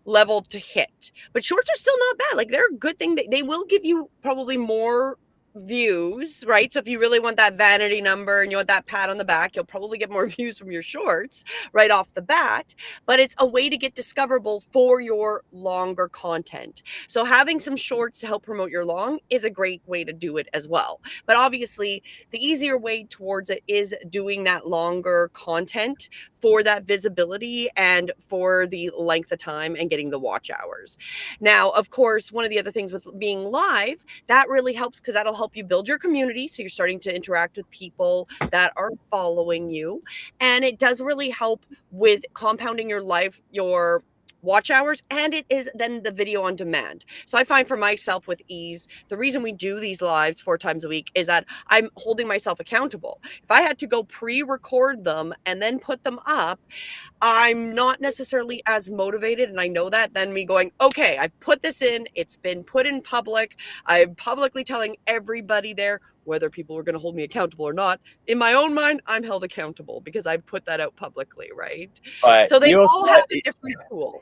level to hit. But shorts are still not bad. Like they're a good thing. They will give you probably more views, right? So if you really want that vanity number and you want that pat on the back, you'll probably get more views from your shorts right off the bat. But it's a way to get discoverable for your longer content. So having some shorts to help promote your long is a great way to do it as well. But obviously, the easier way towards it is doing that longer content for that visibility and for the length of time and getting the watch hours. Now, of course, one of the other things with being live, that really helps because that'll help you build your community. So you're starting to interact with people that are following you. And it does really help with compounding your life, your watch hours, and it is then the video on demand. So I find for myself with ease, the reason we do these lives 4 times a week is that I'm holding myself accountable. If I had to go pre-record them and then put them up, I'm not necessarily as motivated, and I know that, than me going, okay, I've put this in, it's been put in public, I'm publicly telling everybody there, whether people are going to hold me accountable or not. In my own mind, I'm held accountable because I put that out publicly, right? But So they you all also have a different tool.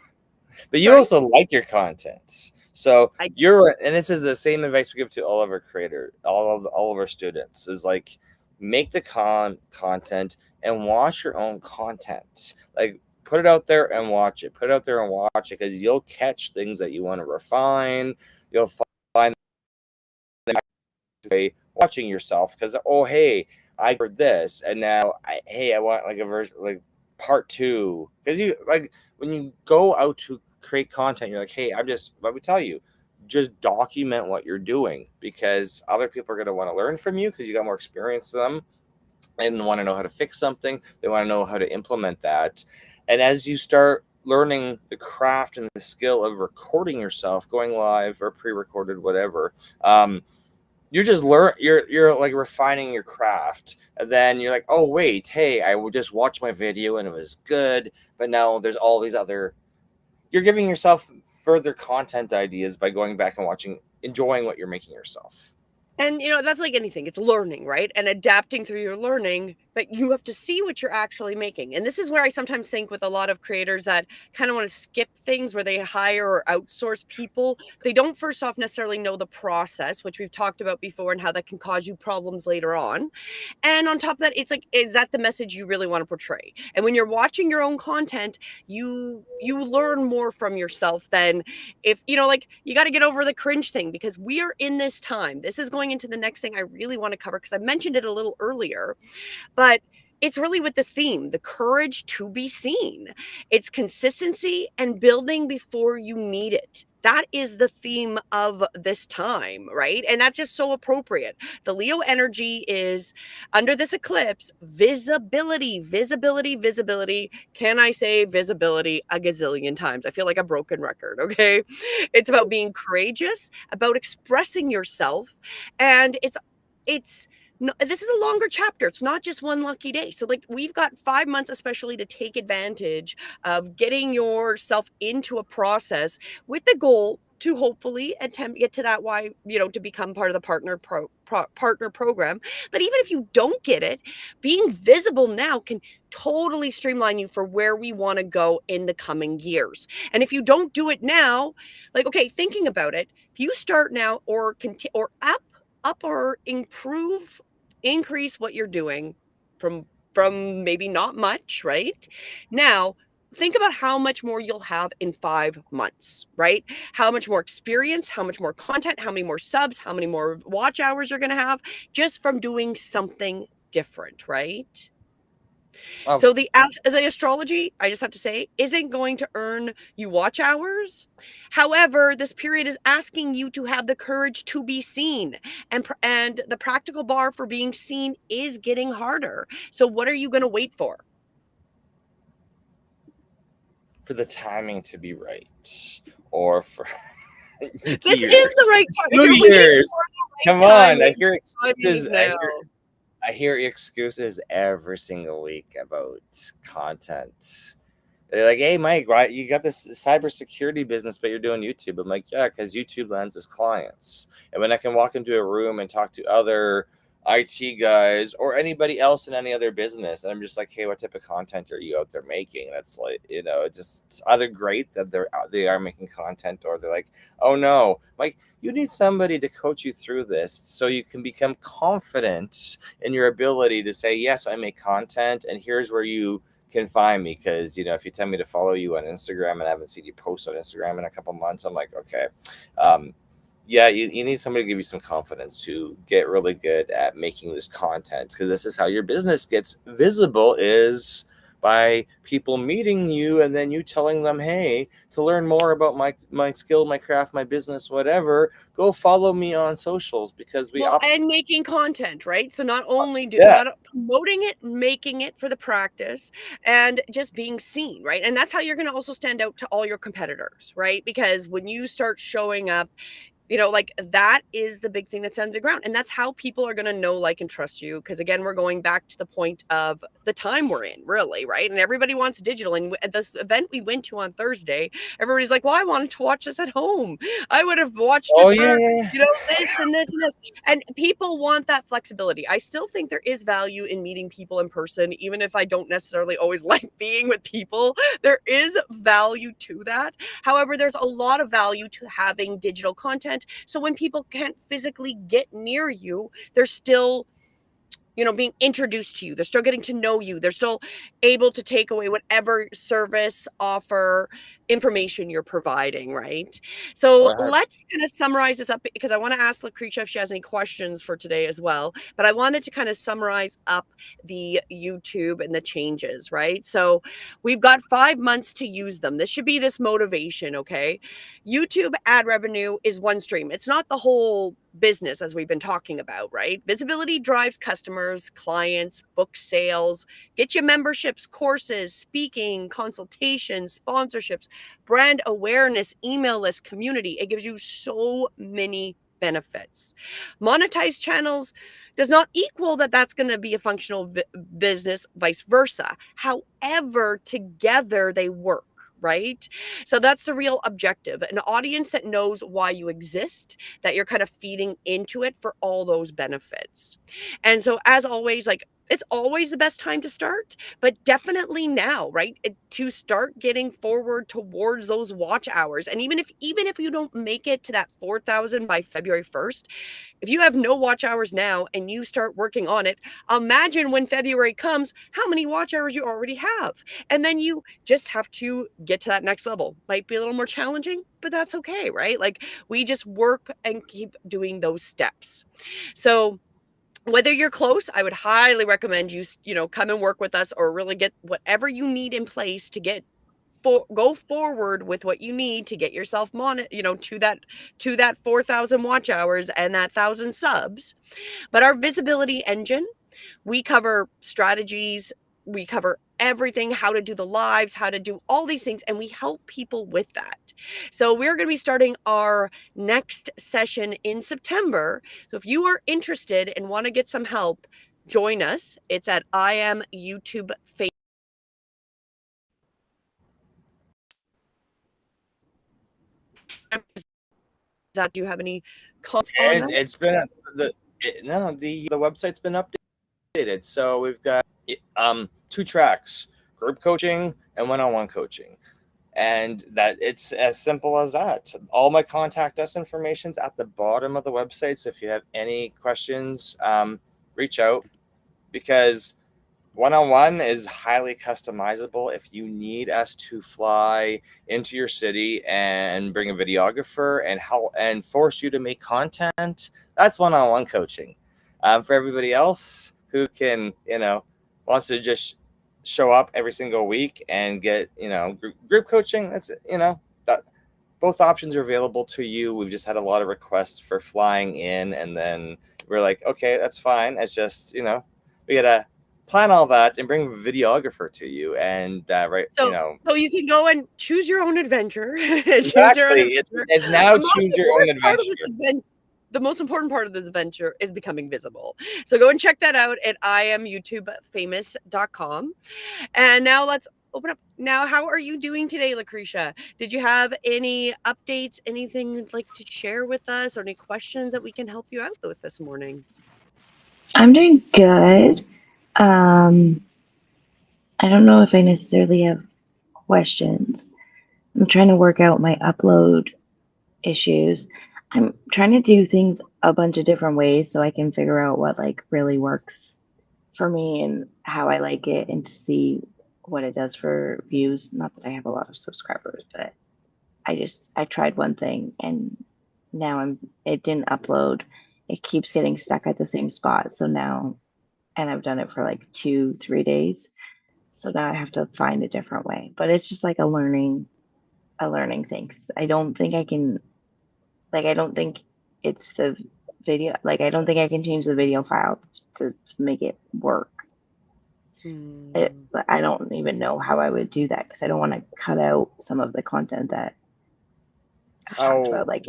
but you Sorry? also like your content. So I and this is the same advice we give to all of our creators, all of our students, is like make the content and watch your own content. Like put it out there and watch it. Put it out there and watch it because you'll catch things that you want to refine. You'll find watching yourself because hey, I heard this and now I want like a version like part 2 because you like when you go out to create content you're like hey let me tell you just document what you're doing because other people are going to want to learn from you because you got more experience than them and want to know how to fix something. They want to know how to implement that. And as you start learning the craft and the skill of recording yourself going live or pre-recorded whatever, you're just you're like refining your craft and then you're like oh wait hey I would just watch my video and it was good but now there's all these other you're giving yourself further content ideas by going back and enjoying what you're making yourself. And, that's like anything. It's learning, right? And adapting through your learning, but you have to see what you're actually making. And this is where I sometimes think with a lot of creators that kind of want to skip things where they hire or outsource people. They don't first off necessarily know the process, which we've talked about before and how that can cause you problems later on. And on top of that, it's like, is that the message you really want to portray? And when you're watching your own content, you learn more from yourself than if, like you got to get over the cringe thing because we are in this time. This is going into the next thing I really want to cover because I mentioned it a little earlier, but it's really with this theme, the courage to be seen. It's consistency and building before you need it. That is the theme of this time, right? And that's just so appropriate. The Leo energy is under this eclipse, visibility, visibility, visibility. Can I say visibility a gazillion times? I feel like a broken record, okay? It's about being courageous, about expressing yourself, and it's no, this is a longer chapter. It's not just one lucky day. So like we've got 5 months especially to take advantage of getting yourself into a process with the goal to hopefully attempt get to that why, to become part of the partner program. But even if you don't get it, being visible now can totally streamline you for where we want to go in the coming years. And if you don't do it now, like okay, thinking about it, if you start now or continue or up or increase what you're doing from maybe not much, right? Now, think about how much more you'll have in 5 months, right? How much more experience, how much more content, how many more subs, how many more watch hours you're going to have just from doing something different, right? So the astrology, I just have to say, isn't going to earn you watch hours. However, this period is asking you to have the courage to be seen, and the practical bar for being seen is getting harder. So what are you going to wait for? For the timing to be right or for This years. is the right time. 2 years. Come on, I hear excuses. I hear excuses every single week about content. They're like, hey, Mike, why you got this cybersecurity business, but you're doing YouTube? I'm like, yeah, because YouTube lands as clients. And when I can walk into a room and talk to other IT guys or anybody else in any other business, and I'm just like, hey, what type of content are you out there making? That's like, it's either great that they are making content, or they're like, oh no, like you need somebody to coach you through this so you can become confident in your ability to say, yes, I make content, and here's where you can find me. Because if you tell me to follow you on Instagram and I haven't seen you post on Instagram in a couple months, I'm like, okay, yeah, you need somebody to give you some confidence to get really good at making this content, because this is how your business gets visible, is by people meeting you and then you telling them, hey, to learn more about my skill, my craft, my business, whatever, go follow me on socials, because and making content, right? So not only yeah. not promoting it, making it for the practice, and just being seen, right? And that's how you're going to also stand out to all your competitors, right? Because when you start showing up, like that is the big thing that sends the ground. And that's how people are going to know, like, and trust you. Because again, we're going back to the point of the time we're in, really, right? And everybody wants digital. And at this event we went to on Thursday, everybody's like, well, I wanted to watch this at home. I would have watched Oh it yeah, for, yeah. this and this and this. And people want that flexibility. I still think there is value in meeting people in person, even if I don't necessarily always like being with people. There is value to that. However, there's a lot of value to having digital content. So when people can't physically get near you, they're still being introduced to you. They're still getting to know you. They're still able to take away whatever service, offer, information you're providing, right? So let's kind of summarize this up, because I want to ask Lucretia if she has any questions for today as well. But I wanted to kind of summarize up the YouTube and the changes, right? So we've got 5 months to use them. This should be this motivation, okay? YouTube ad revenue is one stream. It's not the whole business, as we've been talking about, right? Visibility drives customers, clients, book sales, get you memberships, courses, speaking, consultations, sponsorships, brand awareness, email list, community. It gives you so many benefits. Monetized channels does not equal that that's going to be a functional business, vice versa. However, together they work. Right? So that's the real objective. An audience that knows why you exist, that you're kind of feeding into it for all those benefits. And so, as always, like, it's always the best time to start, but definitely now, right? To start getting forward towards those watch hours. And even if you don't make it to that 4,000 by February 1st, if you have no watch hours now and you start working on it, imagine when February comes, how many watch hours you already have. And then you just have to get to that next level. Might be a little more challenging, but that's okay, right? Like, we just work and keep doing those steps. So whether you're close, I would highly recommend you, come and work with us, or really get whatever you need in place to go forward with what you need to get yourself to that 4,000 watch hours and that 1,000 subs. But our visibility engine, we cover strategies, we cover everything, how to do the lives, how to do all these things, and we help people with that. So we're going to be starting our next session in September. So if you are interested and want to get some help, join us. It's at I Am YouTube Facebook. Do you have any comments on that? It's been the website's been updated, so we've got 2 tracks: group coaching and one-on-one coaching. And that it's as simple as that. All my contact us information's at the bottom of the website. So if you have any questions, reach out, because one-on-one is highly customizable. If you need us to fly into your city and bring a videographer and help and force you to make content, that's one-on-one coaching. For everybody else who can, wants to just show up every single week and get, group coaching, that's, that both options are available to you. We've just had a lot of requests for flying in, and then we're like, okay, that's fine. It's just, we gotta plan all that and bring a videographer to you, and so you can go and choose your own adventure. Exactly. It's now choose your own adventure. The most important part of this adventure is becoming visible. So go and check that out at IamYouTubeFamous.com. And now let's open up. Now, how are you doing today, Lucretia? Did you have any updates, anything you'd like to share with us, or any questions that we can help you out with this morning? I'm doing good. Um, I don't know if I necessarily have questions. I'm trying to work out my upload issues. I'm trying to do things a bunch of different ways so I can figure out what like really works for me and how I like it and to see what it does for views. Not that I have a lot of subscribers, but I tried one thing and now it didn't upload. It keeps getting stuck at the same spot. So now, and I've done it for like 2, 3 days. So now I have to find a different way. But it's just like a learning thing. 'Cause I don't think I can like I don't think it's the video like I don't think I can change the video file to make it work. Hmm. But I don't even know how I would do that because I don't want to cut out some of the content that I've talked How about. Like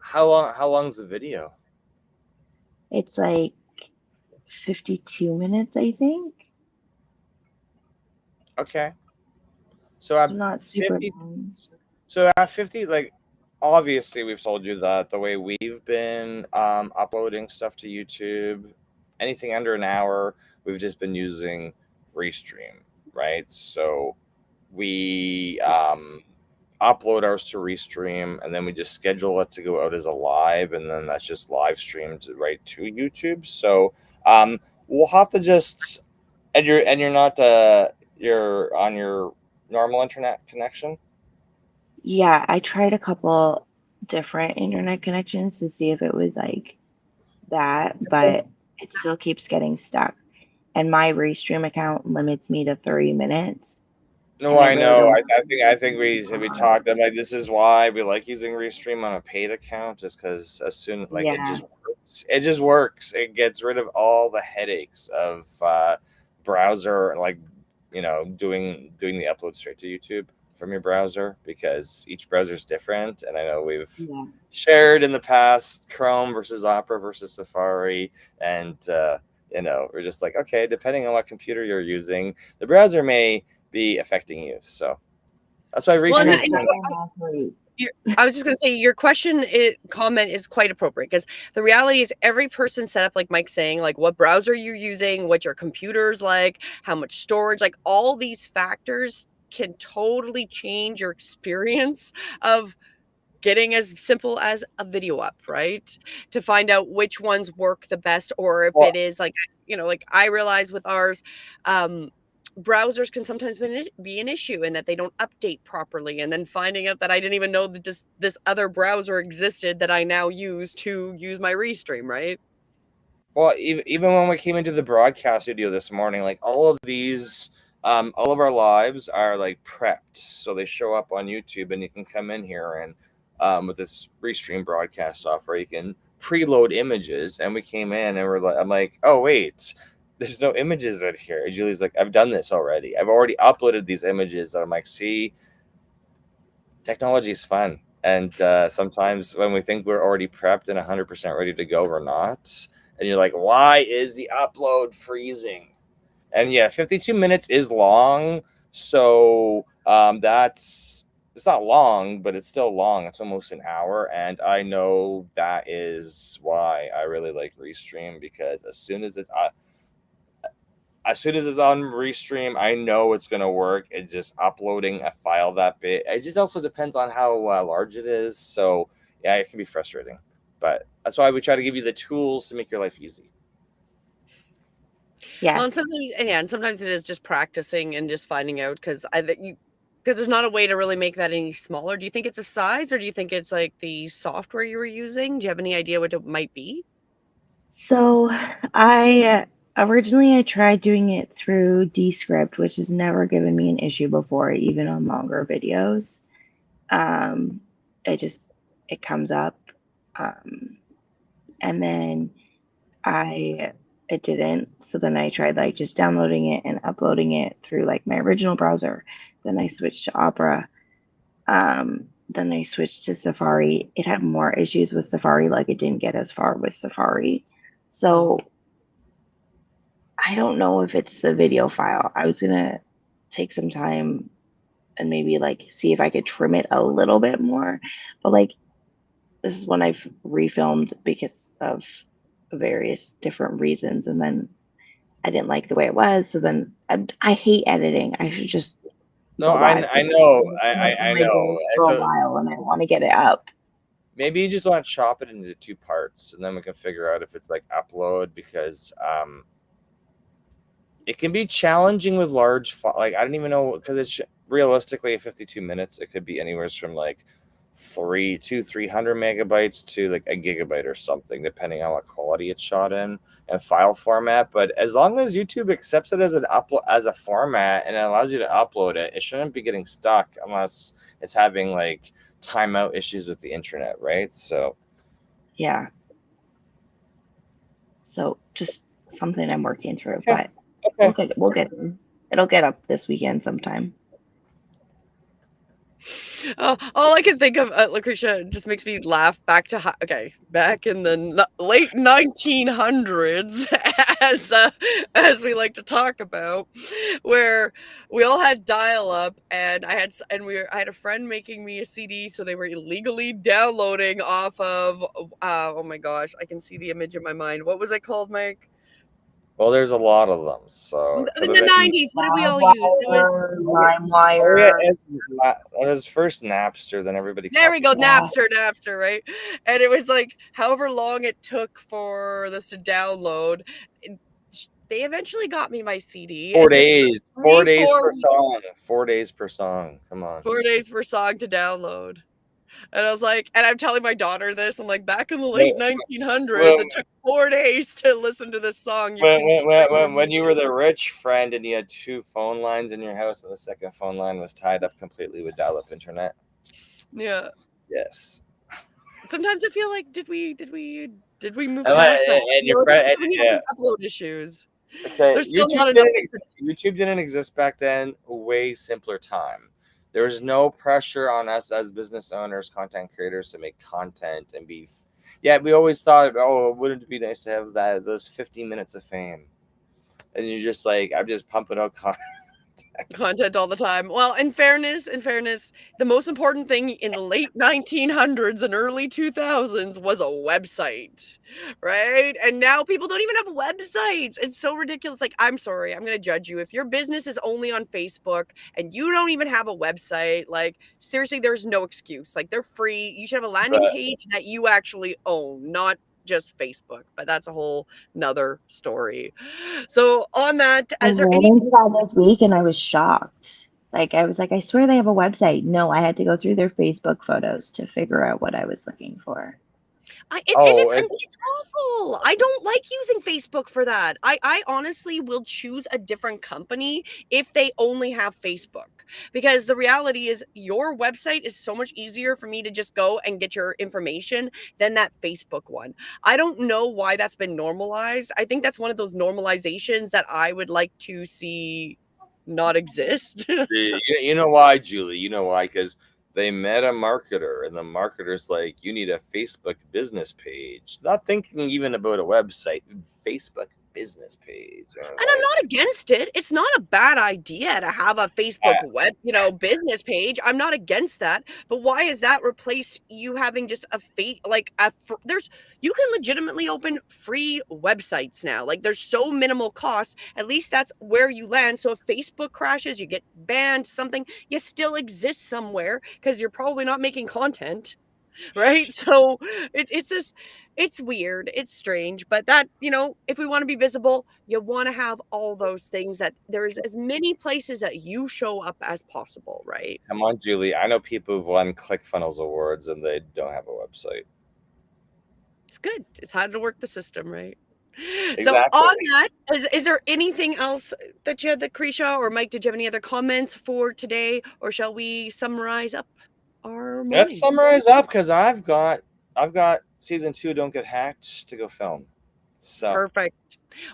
how long's the video? it's like 52 minutes, I think. Okay. So at So not super 50, long. so at 50, like obviously we've told you that the way we've been uploading stuff to YouTube, anything under an hour, we've just been using Restream, right? So we upload ours to Restream, and then we just schedule it to go out as a live, and then that's just live streamed right to YouTube. So we'll have to just and you're not you're on your normal internet connection. Yeah, I tried a couple different internet connections to see if it was like that, but it still keeps getting stuck. And my Restream account limits me to 30 minutes, No, and I I really know. don't I think we want. talked. I'm like, this is why we like using Restream on a paid account, just because as soon like it Yeah, just works. It just works. It gets rid of all the headaches of browser, like doing the upload straight to YouTube from your browser, because each browser is different. And I know we've yeah, shared in the past Chrome versus Opera versus Safari, and we're just like, okay, depending on what computer you're using, the browser may be affecting you. So that's why Well, and Restream that's is why so nice. I have like I was just going to say your comment is quite appropriate because the reality is every person set up, like Mike's saying, like what browser you're using, what your computer's like, how much storage, like all these factors can totally change your experience of getting as simple as a video up, right? To find out which ones work the best, or if Well, it is like, like I realize with ours, um, browsers can sometimes be an issue in that they don't update properly. And then finding out that I didn't even know that this other browser existed that I now use to use my Restream, right? even when we came into the broadcast studio this morning, like all of our lives are like prepped, so they show up on YouTube, and you can come in here and with this Restream broadcast software, you can preload images. And we came in and I'm like, oh wait, there's no images in here. And Julie's like, I've done this already. I've already uploaded these images. And I'm like, see, technology is fun. And sometimes when we think we're already prepped and 100% ready to go, we're not. And you're like, why is the upload freezing? And yeah, 52 minutes is long. So that's it's not long, but it's still long. It's almost an hour. And I know that is why I really like Restream, because as soon as it's on Restream, I know it's going to work. It's just uploading a file that big. It just also depends on how large it is. So, yeah, it can be frustrating. But that's why we try to give you the tools to make your life easy. yeah. Well, and sometimes it is just practicing and just finding out because I think because there's not a way to really make that any smaller. Do you think it's a size, or do you think it's like the software you were using? Do you have any idea what it might be? So I tried doing it through Descript, which has never given me an issue before, even on longer videos. Um, it just it comes up, um, and then I it didn't. So then I tried like just downloading it and uploading it through like my original browser. Then I switched to Opera. Then I switched to Safari. It had more issues with Safari, like it didn't get as far with Safari. So Oh, I don't know if it's the video file. I was gonna take some time and maybe like see if I could trim it a little bit more. But like this is when I've refilmed because of various different reasons, and then I didn't like the way it was. So then I hate editing. I should just No, go live. I know, I I my know. goals for a So while, and I want to get it up. maybe you just want to chop it into 2 parts, and then we can figure out if it's like upload, because it can be challenging with large like I don't even know, because it's realistically 52 minutes. It could be anywhere from like 300 megabytes to like a gigabyte or something, depending on what quality it's shot in and file format. But as long as YouTube accepts it as an upload, as a format, and it allows you to upload it, it shouldn't be getting stuck unless it's having like timeout issues with the internet, right? So Yeah. So just something I'm working through, okay. but we'll get it'll get up this weekend sometime. All I can think of, Lucretia, just makes me laugh back to back in the late 1900s, as we like to talk about, where we all had dial-up, and I had a friend making me a CD, so they were illegally downloading off of. Oh my gosh, I can see the image in my mind. What was it called, Mike? Well, there's a lot of them, so it In could have the been. 90s, what did we all use? It was Oh yeah, LimeWire. it was first Napster, then everybody There we copied go, it. Yeah. Napster, right? And it was like however long it took for this to download. They eventually got me my CD. 4 It just took days. 4 days 4 per song. 4 days per song. Come on. 4 days per song to download. And I was like, and I'm telling my daughter this, I'm like, back in the When, late 1900s, when, it took 4 days to listen to this song. You can stream. when you were the rich friend and you had 2 phone lines in your house, and the second phone line was tied up completely with dial-up internet. Yeah. Yes. Sometimes I feel like did we move And, past that? and your friend, Especially when you have these upload issues. okay, There's still not enough. YouTube didn't exist back then. A way simpler time. There was no pressure on us as business owners, content creators, to make content and be. Yeah, we always thought, oh, wouldn't it be nice to have those 15 minutes of fame? And you're just like, I'm just pumping out Content all the time. Well, in fairness, the most important thing in the late 1900s and early 2000s was a website, right? And now people don't even have websites. It's so ridiculous. Like, I'm sorry, I'm going to judge you. If your business is only on Facebook and you don't even have a website, like, seriously, there's no excuse. Like, they're free. You should have a landing page that you actually own, not just Facebook, but that's a whole nother story. So on that, I is there ran any into that this week and I was shocked. Like I was like, I swear they have a website. No, I had to go through their Facebook photos to figure out what I was looking for. It's awful. I don't like using Facebook for that. I honestly will choose a different company if they only have Facebook, because the reality is your website is so much easier for me to just go and get your information than that Facebook one. I don't know why that's been normalized. I think that's one of those normalizations that I would like to see not exist. You know why, Julie? You know why? Because they met a marketer, and the marketer's like, you need a Facebook business page. Not thinking even about a website, Facebook business page. And I'm not against it. It's not a bad idea to have a Facebook web, business page. I'm not against that. But why has that replaced you having just you can legitimately open free websites now. Like, there's so minimal cost. At least that's where you land. So if Facebook crashes, you get banned, something, you still exist somewhere because you're probably not making content. Right? So it's just, it's weird, it's strange, but that, if we want to be visible, you want to have all those things, that there is as many places that you show up as possible, right? Come on, Julie. I know people who've won ClickFunnels awards and they don't have a website. It's good. It's how to work the system, right? Exactly. So on that, is there anything else that you had, Lucretia or Mike? Did you have any other comments for today, or shall we summarize up our morning? Let's summarize up, because I've got season 2 Don't Get Hacked to go film. So Perfect.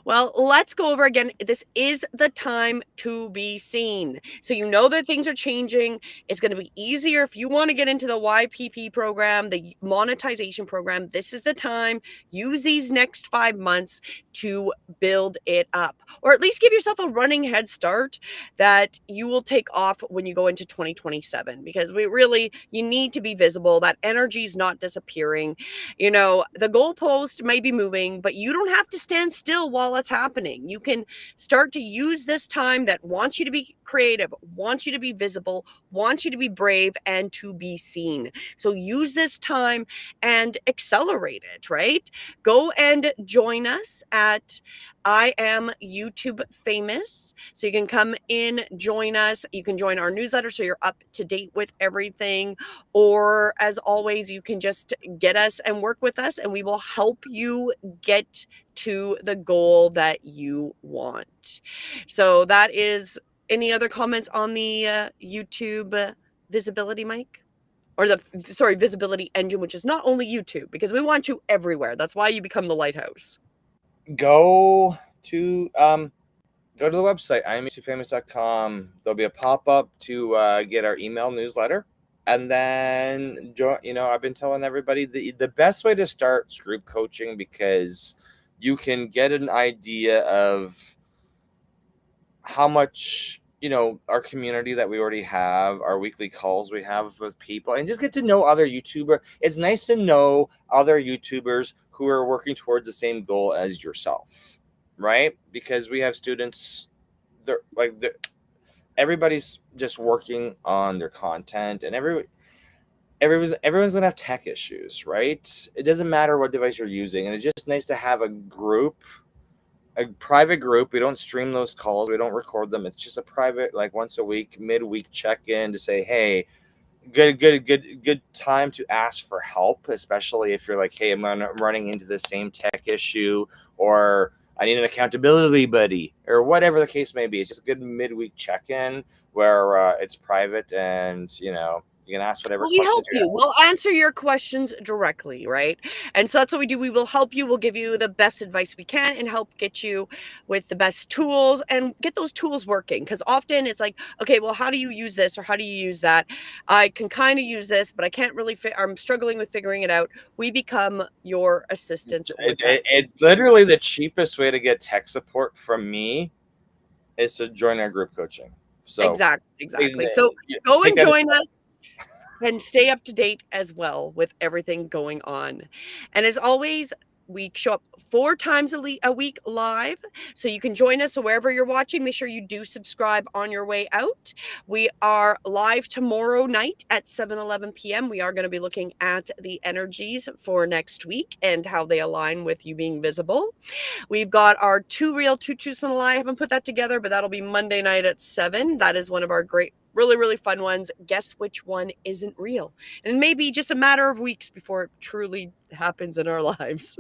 Well, let's go over again. This is the time to be seen. So you know that things are changing. It's going to be easier if you want to get into the YPP program, the monetization program. This is the time. Use these next 5 months to build it up, or at least give yourself a running head start that you will take off when you go into 2027, because you need to be visible. That energy is not disappearing. You know, the goalpost may be moving, but you don't have to stand still while it's happening. You can start to use this time that wants you to be creative, wants you to be visible, wants you to be brave, and to be seen. So use this time and accelerate it, right? Go and join us at I Am YouTube Famous. So you can come in, join us. You can join our newsletter so you're up to date with everything. Or as always, you can just get us and work with us, and we will help you get to the goal that you want. So that is, any other comments on the YouTube visibility, Mike? Or visibility engine, which is not only YouTube, because we want you everywhere. That's why you become the lighthouse. Go to the website, iamyoutubefamous.com. There'll be a pop-up to get our email newsletter. And then, I've been telling everybody the best way to start is group coaching, because you can get an idea of how much, our community that we already have, our weekly calls we have with people, and just get to know other YouTubers. It's nice to know other YouTubers who are working towards the same goal as yourself, right? Because we have students, everybody's just working on their content, and everyone's gonna have tech issues, right? It doesn't matter what device you're using, and it's just nice to have a private group. We don't stream those calls, we don't record them. It's just a private, like once a week, midweek check-in to say, hey, good time to ask for help, especially if you're like, hey, I'm running into the same tech issue, or I need an accountability buddy, or whatever the case may be. It's just a good midweek check-in where it's private, and you can ask whatever We questions help you you. have. We'll answer your questions directly, right? And so that's what we do. We will help you. We'll give you the best advice we can and help get you with the best tools and get those tools working. Because often it's like, okay, well, how do you use this, or how do you use that? I can kind of use this, but I can't really I'm struggling with figuring it out. We become your assistants with that. It's literally the cheapest way to get tech support from me is to join our group coaching. So Exactly. So go and join us and stay up to date as well with everything going on. And as always, we show up 4 times a week live, so you can join us. So wherever you're watching, make sure you do subscribe on your way out. We are live tomorrow night at 7:11 p.m. We are going to be looking at the energies for next week and how they align with you being visible. We've got our 2 real, 2 truths and a lie. I haven't put that together, but that'll be Monday night at 7. That is one of our great, really, really fun ones. Guess which one isn't real? And it may be just a matter of weeks before it truly happens in our lives.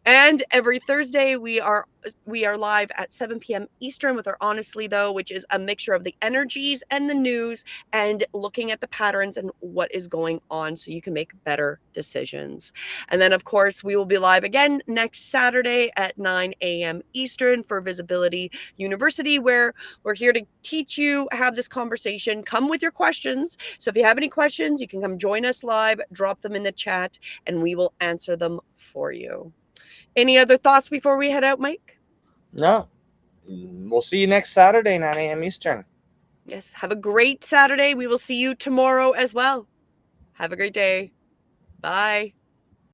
And every Thursday we are live at 7 p.m. Eastern with our Honestly Though, which is a mixture of the energies and the news and looking at the patterns and what is going on so you can make better decisions. And then, of course, we will be live again next Saturday at 9 a.m. Eastern for Visibility University, where we're here to teach you, have this conversation. Come with your questions. So if you have any questions, you can come join us live, drop them in the chat, and we will answer them for you. Any other thoughts before we head out, Mike? No. We'll see you next Saturday, 9 a.m. Eastern. Yes. Have a great Saturday. We will see you tomorrow as well. Have a great day. Bye.